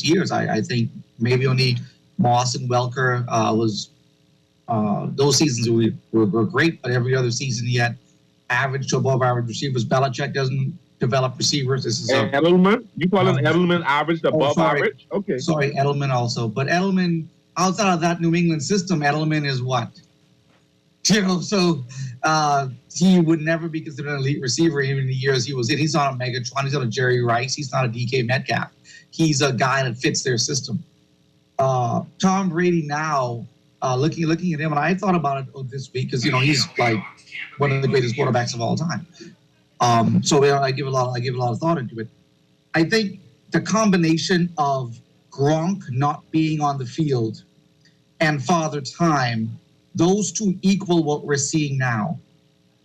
years. I think maybe only Moss and Welker was those seasons were great, but every other season he had average to above average receivers. Belichick doesn't develop receivers. This is Edelman. You call him Edelman average to above average? Okay. Sorry, Edelman also, but Edelman. Outside of that New England system, Edelman is what? So he would never be considered an elite receiver even in the years he was in. He's not a Megatron. He's not a Jerry Rice. He's not a DK Metcalf. He's a guy that fits their system. Tom Brady now, looking at him, and I thought about it this week because he's like one of the greatest quarterbacks of all time. So I give a lot of thought into it. I think the combination of Gronk not being on the field and Father Time, those two equal what we're seeing now.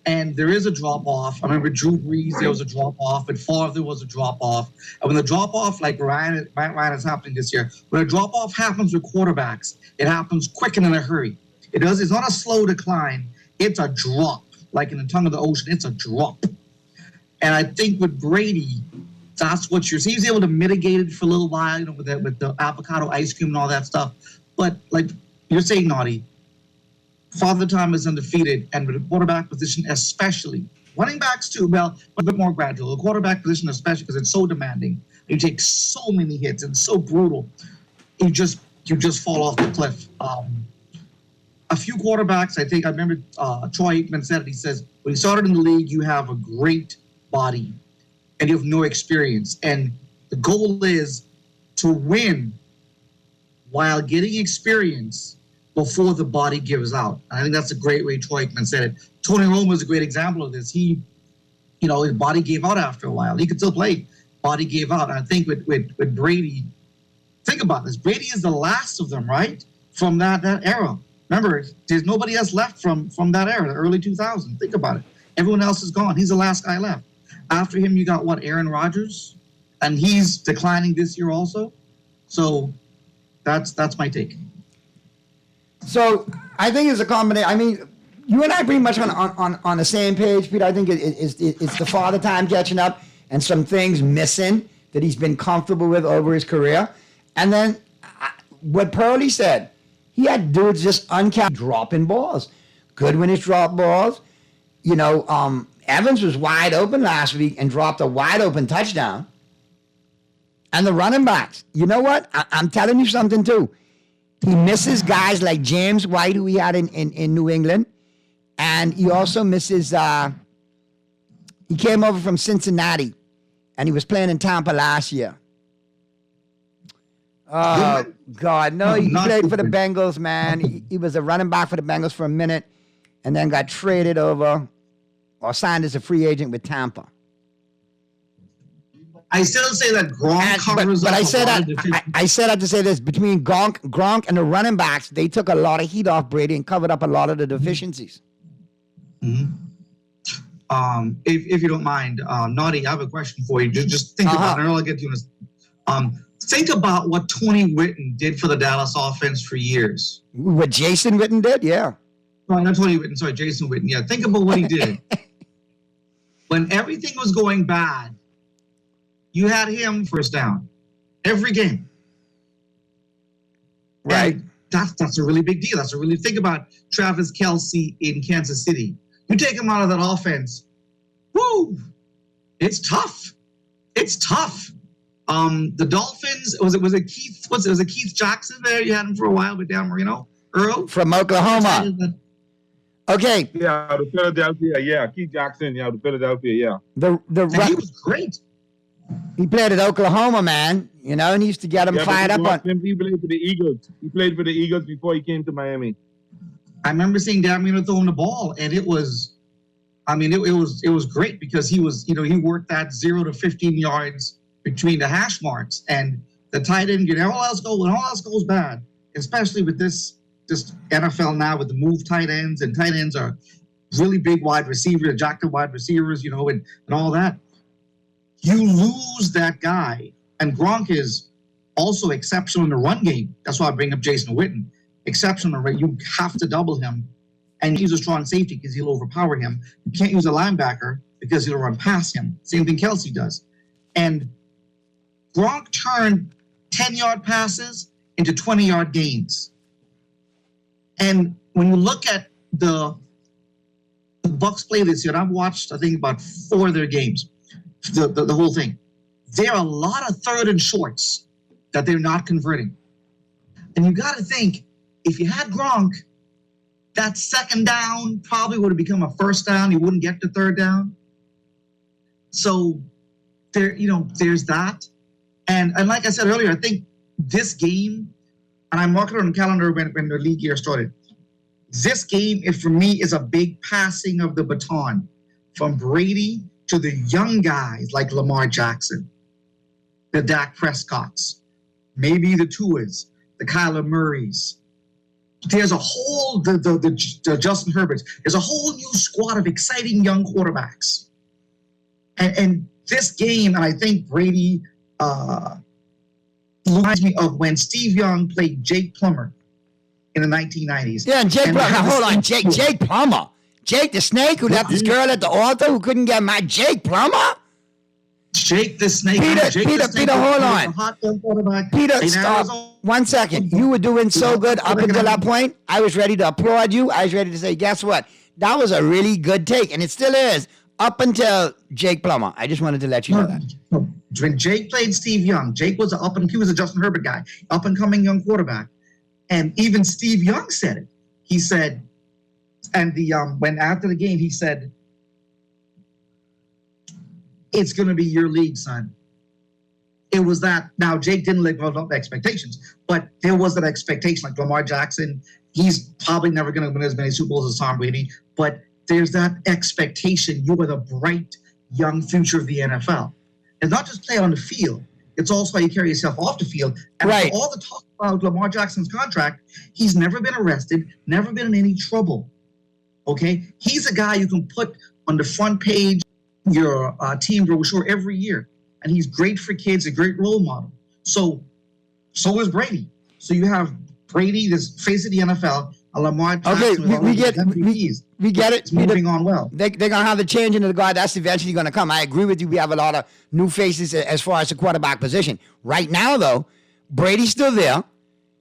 And there is a drop-off. I remember Drew Brees, there was a drop-off, and Favre, there was a drop-off. And when the drop-off, like Ryan is happening this year, when a drop-off happens with quarterbacks, it happens quick and in a hurry. It's not a slow decline. It's a drop. Like in the tongue of the ocean, it's a drop. And I think with Brady, that's what you're seeing. He was able to mitigate it for a little while, with the avocado ice cream and all that stuff. But like you're saying, Naughty, Father Time is undefeated, and with the quarterback position especially, running backs too, well, a bit more gradual. The quarterback position especially because it's so demanding. You take so many hits and so brutal. You just fall off the cliff. A few quarterbacks, I remember Troy Aikman said it. He says, when you started in the league, you have a great body and you have no experience. And the goal is to win while getting experience before the body gives out. And I think that's a great way Troy Aikman said it. Tony Romo is a great example of this. He, his body gave out after a while. He could still play. Body gave out. And I think with Brady, think about this. Brady is the last of them, right? From that era. Remember, there's nobody else left from that era, the early 2000s. Think about it. Everyone else is gone. He's the last guy left. After him, you got Aaron Rodgers, and he's declining this year also. So that's my take. So I think it's a combination. You and I pretty much on the same page, Peter. I think it's the Father Time catching up and some things missing that he's been comfortable with over his career. And then what Pearlie said, he had dudes just uncapped dropping balls. Goodwin has dropped balls. Evans was wide open last week and dropped a wide open touchdown. And the running backs, you know what? I'm telling you something too. He misses guys like James White, who he had in New England. And he also misses, he came over from Cincinnati and he was playing in Tampa last year. Oh, God. No, he played for the Bengals, man. He was a running back for the Bengals for a minute and then got traded over or signed as a free agent with Tampa. I still say that Gronk covers up. But I said that to say this. Between Gronk and the running backs, they took a lot of heat off Brady and covered up a lot of the deficiencies. Mm-hmm. If you don't mind, Naughty, I have a question for you. Just think about it. I'll get to you in a think about what Tony Witten did for the Dallas offense for years. What Jason Witten did? Yeah. No, not Tony Witten. Sorry, Jason Witten. Yeah, think about what he did. When everything was going bad, you had him first down every game. Right. that's a really big deal. That's a really, think about Travis Kelce in Kansas City. You take him out of that offense, woo! It's tough. It's tough. The Dolphins, was it Keith Jackson there? You had him for a while with Dan Marino, Earl from Oklahoma. Okay. Yeah, the Philadelphia. Yeah, Keith Jackson. Yeah, the Philadelphia. Yeah. He was great. He played at Oklahoma, man. You know, and he used to get him fired up on. He played for the Eagles. He played for the Eagles before he came to Miami. I remember seeing Dan Marino throwing the ball, and it was, it was great because he was, he worked that 0 to 15 yards between the hash marks, and the tight end, when all else goes bad, especially with this NFL now with the move tight ends, and tight ends are really big wide receivers, attractive wide receivers, and all that. You lose that guy, and Gronk is also exceptional in the run game. That's why I bring up Jason Witten. Exceptional, right? You have to double him, and use a strong safety because he'll overpower him. You can't use a linebacker because he'll run past him. Same thing Kelce does. And Gronk turned 10-yard passes into 20-yard gains. And when you look at the Bucs play this year, and I've watched, I think, about 4 of their games, the whole thing. There are a lot of third and shorts that they're not converting. And you got to think, if you had Gronk, that second down probably would have become a first down. You wouldn't get to third down. So there's that. And like I said earlier, I think this game, and I marked it on the calendar when the league year started. This game, for me, is a big passing of the baton from Brady to the young guys like Lamar Jackson, the Dak Prescotts, maybe the Tuas, the Kyler Murrays. There's a whole, the Justin Herberts. There's a whole new squad of exciting young quarterbacks. And this game, and I think Brady reminds me of when Steve Young played Jake Plummer in the 1990s. Yeah, and Jake Plummer. Hold on, Jake Plummer. Jake the Snake who left his girl at the altar who couldn't get my Jake Plummer? Jake the Snake. Peter, hold on. Peter, stop. 1 second. You were doing so good up until that point. I was ready to applaud you. I was ready to say, guess what? That was a really good take, and it still is up until Jake Plummer. I just wanted to let you know that. When Jake played Steve Young, Jake was he was a Justin Herbert guy, up and coming young quarterback, and even Steve Young said it. He said, and when after the game he said, "It's going to be your league, son." It was that. Now Jake didn't live up to expectations, but there was that expectation. Like Lamar Jackson, he's probably never going to win as many Super Bowls as Tom Brady, but there's that expectation. You are the bright young future of the NFL. It's not just play on the field. It's also how you carry yourself off the field. And for all the talk about Lamar Jackson's contract, he's never been arrested, never been in any trouble. Okay? He's a guy you can put on the front page your team brochure every year. And he's great for kids, a great role model. So is Brady. So you have Brady, this face of the NFL, a Lamar Jackson. Okay, we get it. It's moving on well. They're going to have the change into the guard. That's eventually going to come. I agree with you. We have a lot of new faces as far as the quarterback position. Right now, though, Brady's still there.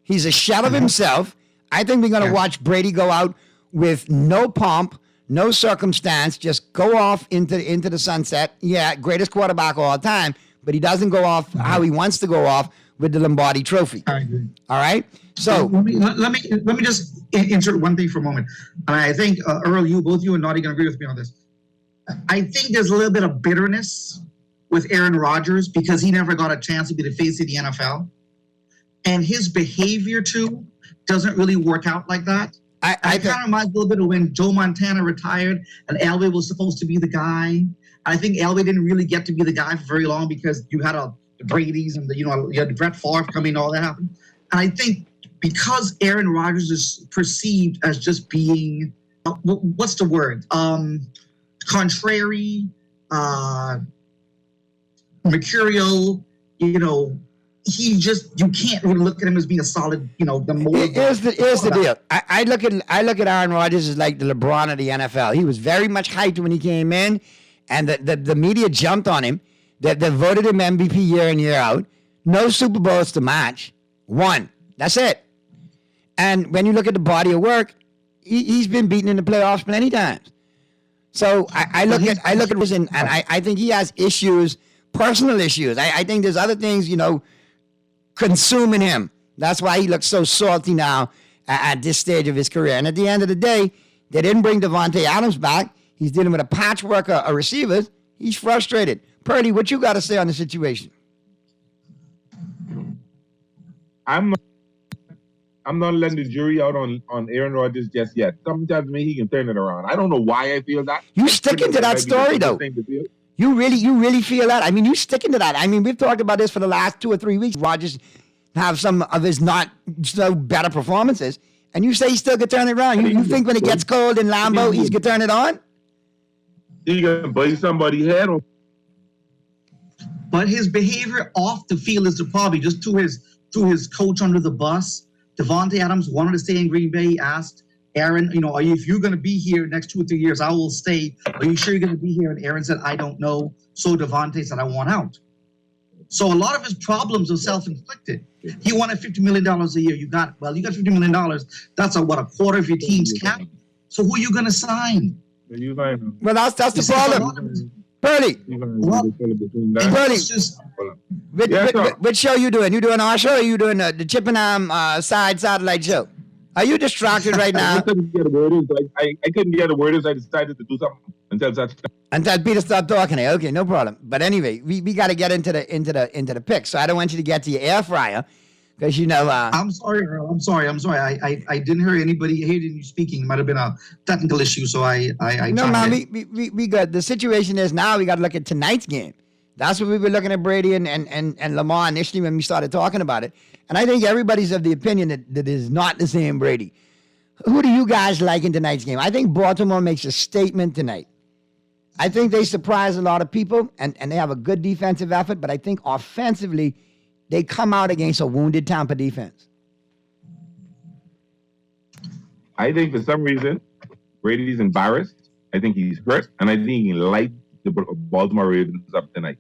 He's a shell of himself. I think we're going to watch Brady go out with no pomp, no circumstance, just go off into the sunset. Yeah, greatest quarterback of all time, but he doesn't go off how he wants to go off with the Lombardi Trophy. I agree. All right? So let me just insert one thing for a moment. And I think, Earl, both you and Naughty can agree with me on this. I think there's a little bit of bitterness with Aaron Rodgers because he never got a chance to be the face of the NFL. And his behavior, too, doesn't really work out like that. I kind of reminds me a little bit of when Joe Montana retired and Elway was supposed to be the guy. I think Elway didn't really get to be the guy for very long because you had the Brady's and you had Brett Favre coming, all that happened. And I think because Aaron Rodgers is perceived as just being, what's the word? Contrary, mercurial, you can't really look at him as being a solid, the mold. Here's the deal. I look at Aaron Rodgers as like the LeBron of the NFL. He was very much hyped when he came in, and the media jumped on him. They voted him MVP year in, year out. No Super Bowls to match. One. That's it. And when you look at the body of work, he's been beaten in the playoffs plenty times. So I look at this and I think he has issues, personal issues. I think there's other things, consuming him. That's why he looks so salty now at this stage of his career. And at the end of the day, they didn't bring Davante Adams back. He's dealing with a patchwork of receivers. He's frustrated. Purdy, what you got to say on the situation? I'm not letting the jury out on Aaron Rodgers just yet. Something tells me he can turn it around. I don't know why I feel that. You sticking to that story, though. You really feel that? I mean, you sticking to that. I mean, we've talked about this for the last 2 or 3 weeks. Rodgers have some of his not so better performances, and you say he still could turn it around. You think when it gets cold in Lambeau, he's could turn it on? He can bite somebody's head on. But his behavior off the field is the problem. Just to his coach under the bus. Davante Adams wanted to stay in Green Bay. He asked Aaron, if you're going to be here next 2 or 3 years, I will stay. Are you sure you're going to be here? And Aaron said, I don't know. So Davante said, I want out. So a lot of his problems are self-inflicted. He wanted $50 million a year. You got $50 million. That's a quarter of your team's cap. So who are you going to sign? Well, that's the problem. Purdy. Which show you doing? You doing our show or you doing the Chippenham side satellite show? Are you distracted right now? I couldn't get a word in. I couldn't get a word in, so I decided to do something until Peter stopped talking. Okay, no problem. But anyway, we got to get into the picks. So I don't want you to get to your air fryer because I'm sorry, Earl. I'm sorry. I didn't hear anybody hating you speaking. It might have been a technical issue, so I. No, man, we got the situation is now we got to look at tonight's game. That's what we were looking at Brady and Lamar initially when we started talking about it. And I think everybody's of the opinion that is not the same Brady. Who do you guys like in tonight's game? I think Baltimore makes a statement tonight. I think they surprise a lot of people and they have a good defensive effort, but I think offensively they come out against a wounded Tampa defense. I think for some reason Brady's embarrassed. I think he's hurt, and I think he light the Baltimore Ravens up tonight.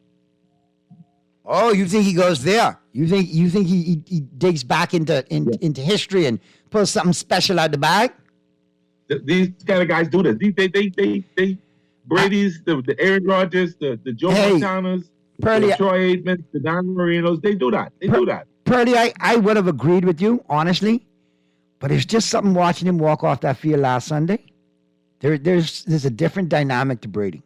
Oh, you think he goes there? You think he digs back into history and pulls something special out the bag? These kind of guys do this. They Brady's, the Aaron Rodgers, the Joe Montanas, the Troy Aikmans, the Dan Marinos. They do that. Purdy, I would have agreed with you, honestly, but it's just something watching him walk off that field last Sunday. There's a different dynamic to Brady.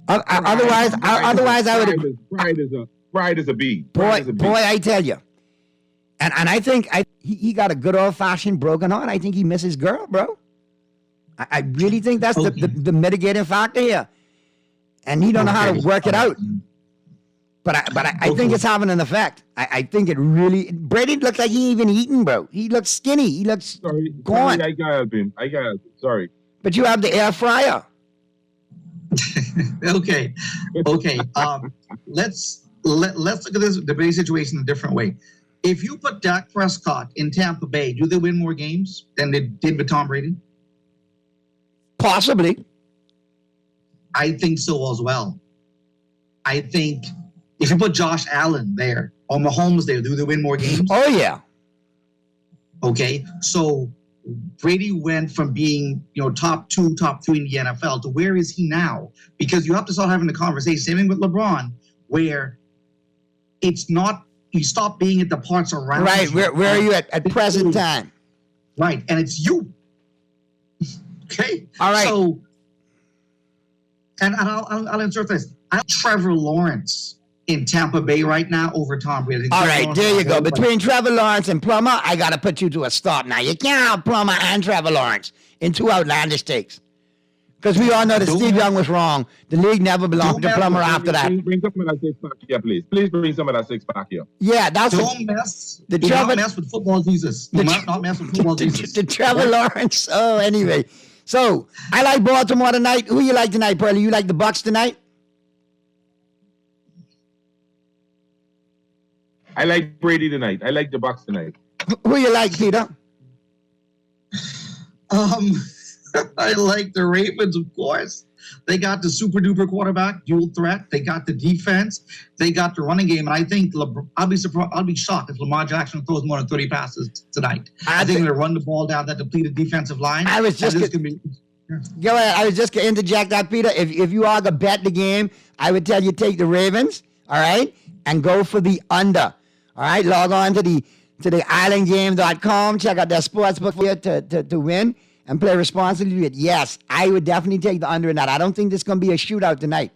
Otherwise, I would. Pride is a bee. Boy, I tell you, and I think he got a good old fashioned broken heart. I think he misses girl, bro. I really think that's the mitigating factor here, and he don't know how to work it out. But I think it's having an effect. I think it really. Brady looks like he ain't even eating, bro. He looks skinny. He looks gone. I got him. Sorry. But you have the air fryer. Okay. Let's look at this debate situation a different way. If you put Dak Prescott in Tampa Bay, do they win more games than they did with Tom Brady? Possibly. I think so as well. I think if you put Josh Allen there or Mahomes there, do they win more games? Oh, yeah. Okay, so Brady went from being, top 2, top 3 in the NFL to where is he now? Because you have to start having the conversation, same with LeBron, where it's not, you stop being at the parts around. Right, where are you at present time? Right, and it's you. Okay, all right. So, and I'll insert this. I have Trevor Lawrence in Tampa Bay right now over Tom Brady. All right, there you go. Between Trevor Lawrence and Plummer, I got to put you to a stop now. You can't have Plummer and Trevor Lawrence in two outlandish takes. Because we all know that Steve Young was wrong. The league never belonged to Plummer after that. Bring some of that six-pack here, please. Please bring some of that six-pack here. Yeah, that's don't mess with football Jesus. Do not mess with football Jesus. The Trevor Lawrence. Oh, anyway. So, I like Baltimore tonight. Who you like tonight, Pearly? You like the Bucks tonight? I like Brady tonight. I like the Bucks tonight. Who you like, Peter? I like the Ravens, of course. They got the super duper quarterback, dual threat. They got the defense. They got the running game. And I think I'll be shocked if Lamar Jackson throws more than 30 passes tonight. I think they're going to run the ball down that depleted defensive line. I was just go ahead. I was just going to interject that, Peter. If you are going to bet the game, I would tell you take the Ravens, all right, and go for the under. All right, log on to the islandgame.com. Check out their sportsbook for you to win and play responsibly. Yes, I would definitely take the under in that. I don't think this is going to be a shootout tonight.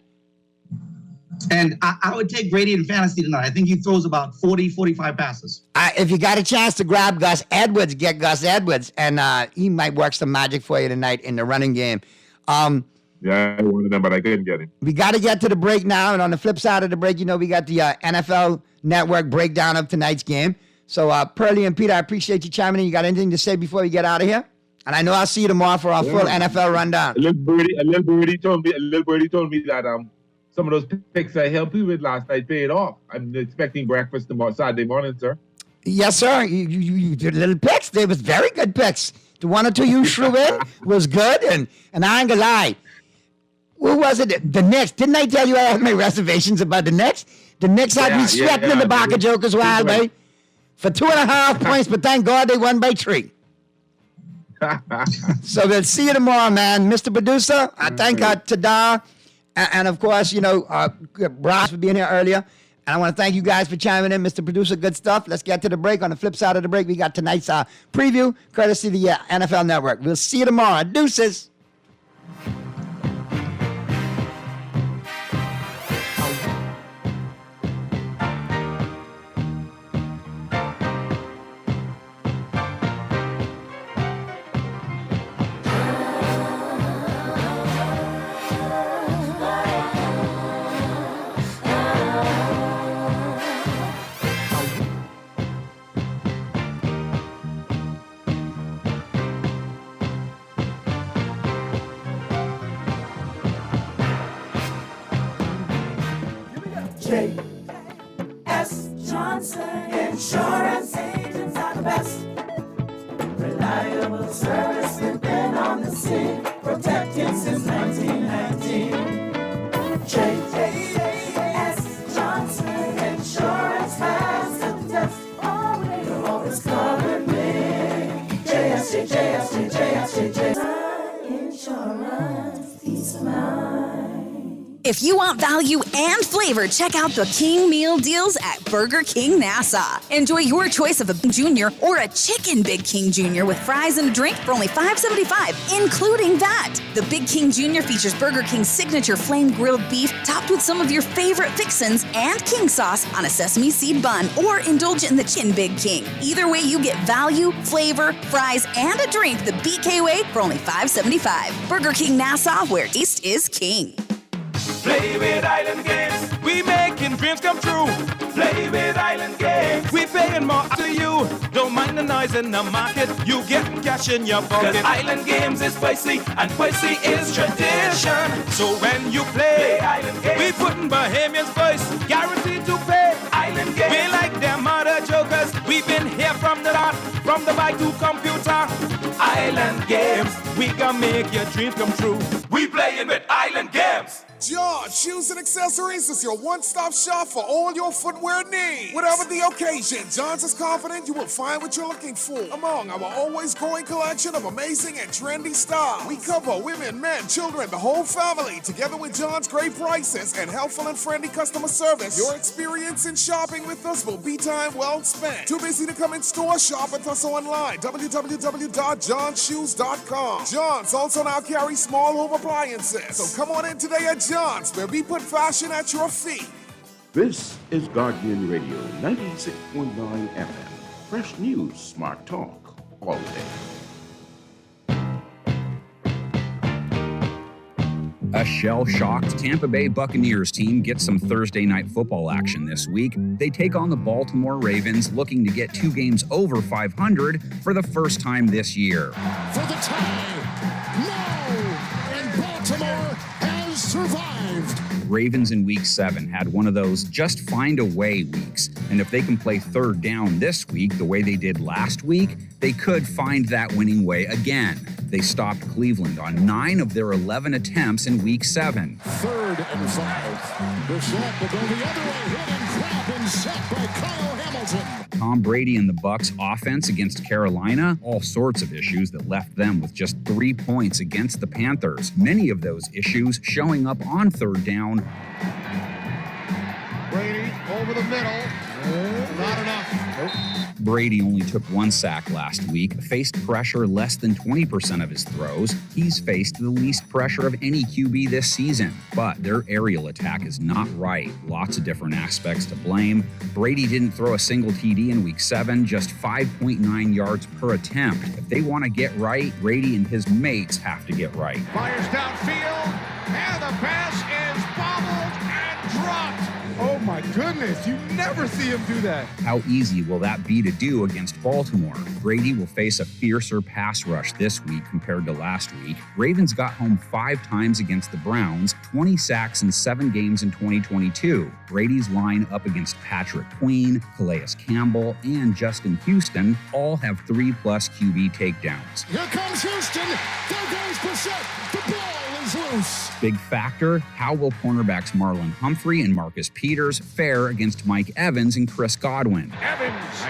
And I would take Brady in fantasy tonight. I think he throws about 40, 45 passes. If you got a chance to grab Gus Edwards, get Gus Edwards, and he might work some magic for you tonight in the running game. Yeah, I wanted them, but I couldn't get him. We got to get to the break now, and on the flip side of the break, we got the NFL Network breakdown of tonight's game. So, Pearlie and Peter, I appreciate you chiming in. You got anything to say before we get out of here? And I know I'll see you tomorrow for our full NFL rundown. A little birdie told me that some of those picks I helped you with last night paid off. I'm expecting breakfast tomorrow, Saturday morning, sir. Yes, sir. You did little picks. They was very good picks. The one or two you threw in was good, and I ain't gonna lie. Who was it? The Knicks. Didn't I tell you I had my reservations about the Knicks? The Knicks had me sweating in the back of Joker's Wild, baby. For 2.5 points, but thank God they won by 3. So we'll see you tomorrow, man. Mr. Producer, I thank Tadar. And of course, Ross for being here earlier. And I want to thank you guys for chiming in. Mr. Producer, good stuff. Let's get to the break. On the flip side of the break, we got tonight's preview, courtesy of the NFL Network. We'll see you tomorrow. Deuces. J.S. Johnson Insurance agents are the best. Reliable service, we've been on the scene, protecting since 1919. J.S. Johnson Insurance has the test. You'll always cover me. J.S. Insurance, peace of mind. If you want value and flavor, check out the King Meal Deals at Burger King Nassau. Enjoy your choice of a Big Junior or a Chicken Big King Junior with fries and a drink for only $5.75, including that. The Big King Junior features Burger King's signature flame grilled beef topped with some of your favorite fixins and king sauce on a sesame seed bun, or indulge in the Chicken Big King. Either way, you get value, flavor, fries, and a drink the BK way for only $5.75. Burger King Nassau, where taste is king. Play with Island Games, we making dreams come true. Play with Island Games, we paying more to you. Don't mind the noise in the market, you get cash in your pocket. 'Cause Island Games is spicy, and spicy is tradition. So when you play Island Games, we putting Bahamians first, guaranteed to pay. Island Games, we like them other jokers. We've been here from the start, from the bike to computer. Island Games, we gonna make your dreams come true. We playing with Island Games. John Shoes and Accessories is your one-stop shop for all your footwear needs. Whatever the occasion, John's is confident you will find what you're looking for among our always growing collection of amazing and trendy styles. We cover women, men, children, the whole family. Together with John's great prices and helpful and friendly customer service, your experience in shopping with us will be time well spent. Too busy to come in store? Shop with us online. www.johnshoes.com. John's also now carries small home appliances. So come on in today at John's, where we put fashion at your feet. This is Guardian Radio 96.9 FM. Fresh news, smart talk, all day. A shell-shocked Tampa Bay Buccaneers team gets some Thursday night football action this week. They take on the Baltimore Ravens, looking to get 2 games over 500 for the first time this year. For the tie, no, and Baltimore has survived. Ravens in Week 7 had one of those just-find-a-way weeks, and if they can play third down this week the way they did last week, they could find that winning way again. They stopped Cleveland on 9 of their 11 attempts in Week 7. 3rd and 5. Brissett will go the other way, hit and grab and set by Kyle Hamilton. Tom Brady and the Bucs' offense against Carolina, all sorts of issues that left them with just 3 points against the Panthers. Many of those issues showing up on 3rd down. Brady over the middle. Not enough. Brady only took 1 sack last week, faced pressure less than 20% of his throws. He's faced the least pressure of any QB this season, but their aerial attack is not right. Lots of different aspects to blame. Brady didn't throw a single TD in Week 7, just 5.9 yards per attempt. If they want to get right, Brady and his mates have to get right. Fires downfield, and the pass is bobbled and dropped. Oh my goodness, you never see him do that. How easy will that be to do against Baltimore? Brady will face a fiercer pass rush this week compared to last week. Ravens got home 5 times against the Browns, 20 sacks in 7 games in 2022. Brady's line up against Patrick Queen, Calais Campbell, and Justin Houston all have 3+ QB takedowns. Here comes Houston. There goes Brissett. The ball is loose. Big factor, how will cornerbacks Marlon Humphrey and Marcus Peters fare against Mike Evans and Chris Godwin? Evans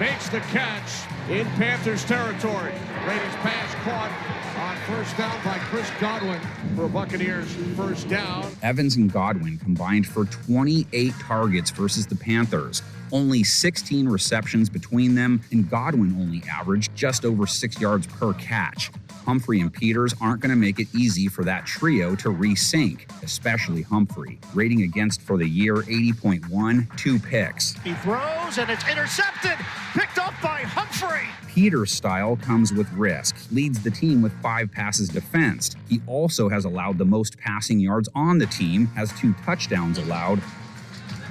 makes the catch in Panthers territory. Brady's pass caught on 1st down by Chris Godwin for Buccaneers 1st down. Evans and Godwin combined for 28 targets versus the Panthers. Only 16 receptions between them, and Godwin only averaged just over 6 yards per catch. Humphrey and Peters aren't going to make it easy for that trio to re-sync, especially Humphrey. Rating against for the year, 80.1, 2 picks. He throws, and it's intercepted. Picked up by Humphrey. Peters' style comes with risk. Leads the team with 5 passes defensed. He also has allowed the most passing yards on the team, has 2 touchdowns allowed.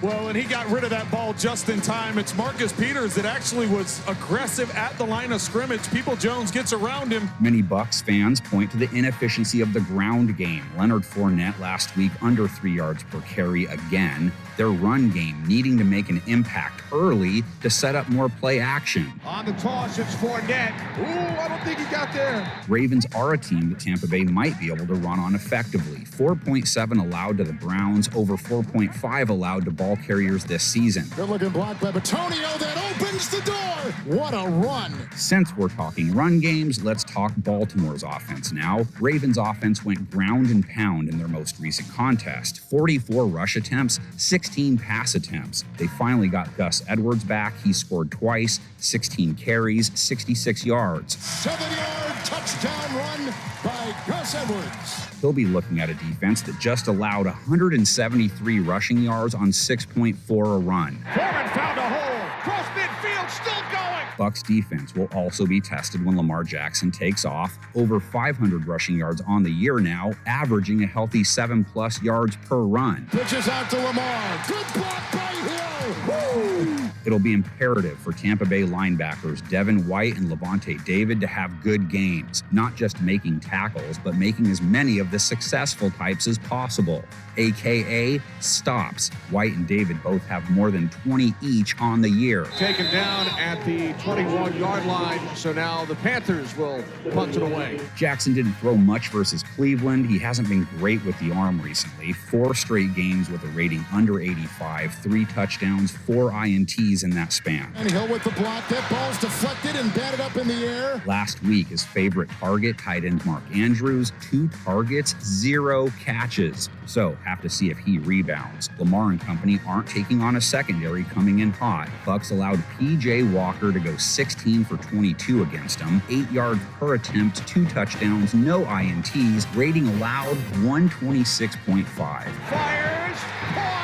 Well, and he got rid of that ball just in time. It's Marcus Peters that actually was aggressive at the line of scrimmage. Peoples-Jones gets around him. Many Bucs fans point to the inefficiency of the ground game. Leonard Fournette last week under 3 yards per carry again. Their run game needing to make an impact early to set up more play action. On the toss, it's Fournette. Ooh, I don't think he got there. Ravens are a team that Tampa Bay might be able to run on effectively. 4.7 allowed to the Browns, over 4.5 allowed to ball carriers this season. Good looking block by Batonio that opens the door. What a run. Since we're talking run games, let's talk Baltimore's offense now. Ravens' offense went ground and pound in their most recent contest. 44 rush attempts, 16 pass attempts. They finally got Gus Edwards back. He scored twice, 16 carries, 66 yards. 7-yard touchdown run by Gus Edwards. He'll be looking at a defense that just allowed 173 rushing yards on 6.4 a run. Foreman found a hole. Cross midfield, still going. Bucs defense will also be tested when Lamar Jackson takes off. Over 500 rushing yards on the year now, averaging a healthy 7+ yards per run. Pitches out to Lamar. Good block by Hill. Woo! It'll be imperative for Tampa Bay linebackers Devin White and Levante David to have good games, not just making tackles, but making as many of the successful types as possible, aka stops. White and David both have more than 20 each on the year. Taken down at the 21-yard line, so now the Panthers will punt it away. Jackson didn't throw much versus Cleveland. He hasn't been great with the arm recently. 4 straight games with a rating under 85, 3 touchdowns, 4 INTs in that span. And Hill with the block. That ball's deflected and batted up in the air. Last week, his favorite target, tight end Mark Andrews, 2 targets, 0 catches. So, have to see if he rebounds. Lamar and company aren't taking on a secondary coming in hot. Bucs allowed P.J. Walker to go 16 for 22 against him, 8 yards per attempt, 2 touchdowns, no INTs, rating allowed 126.5. Fires.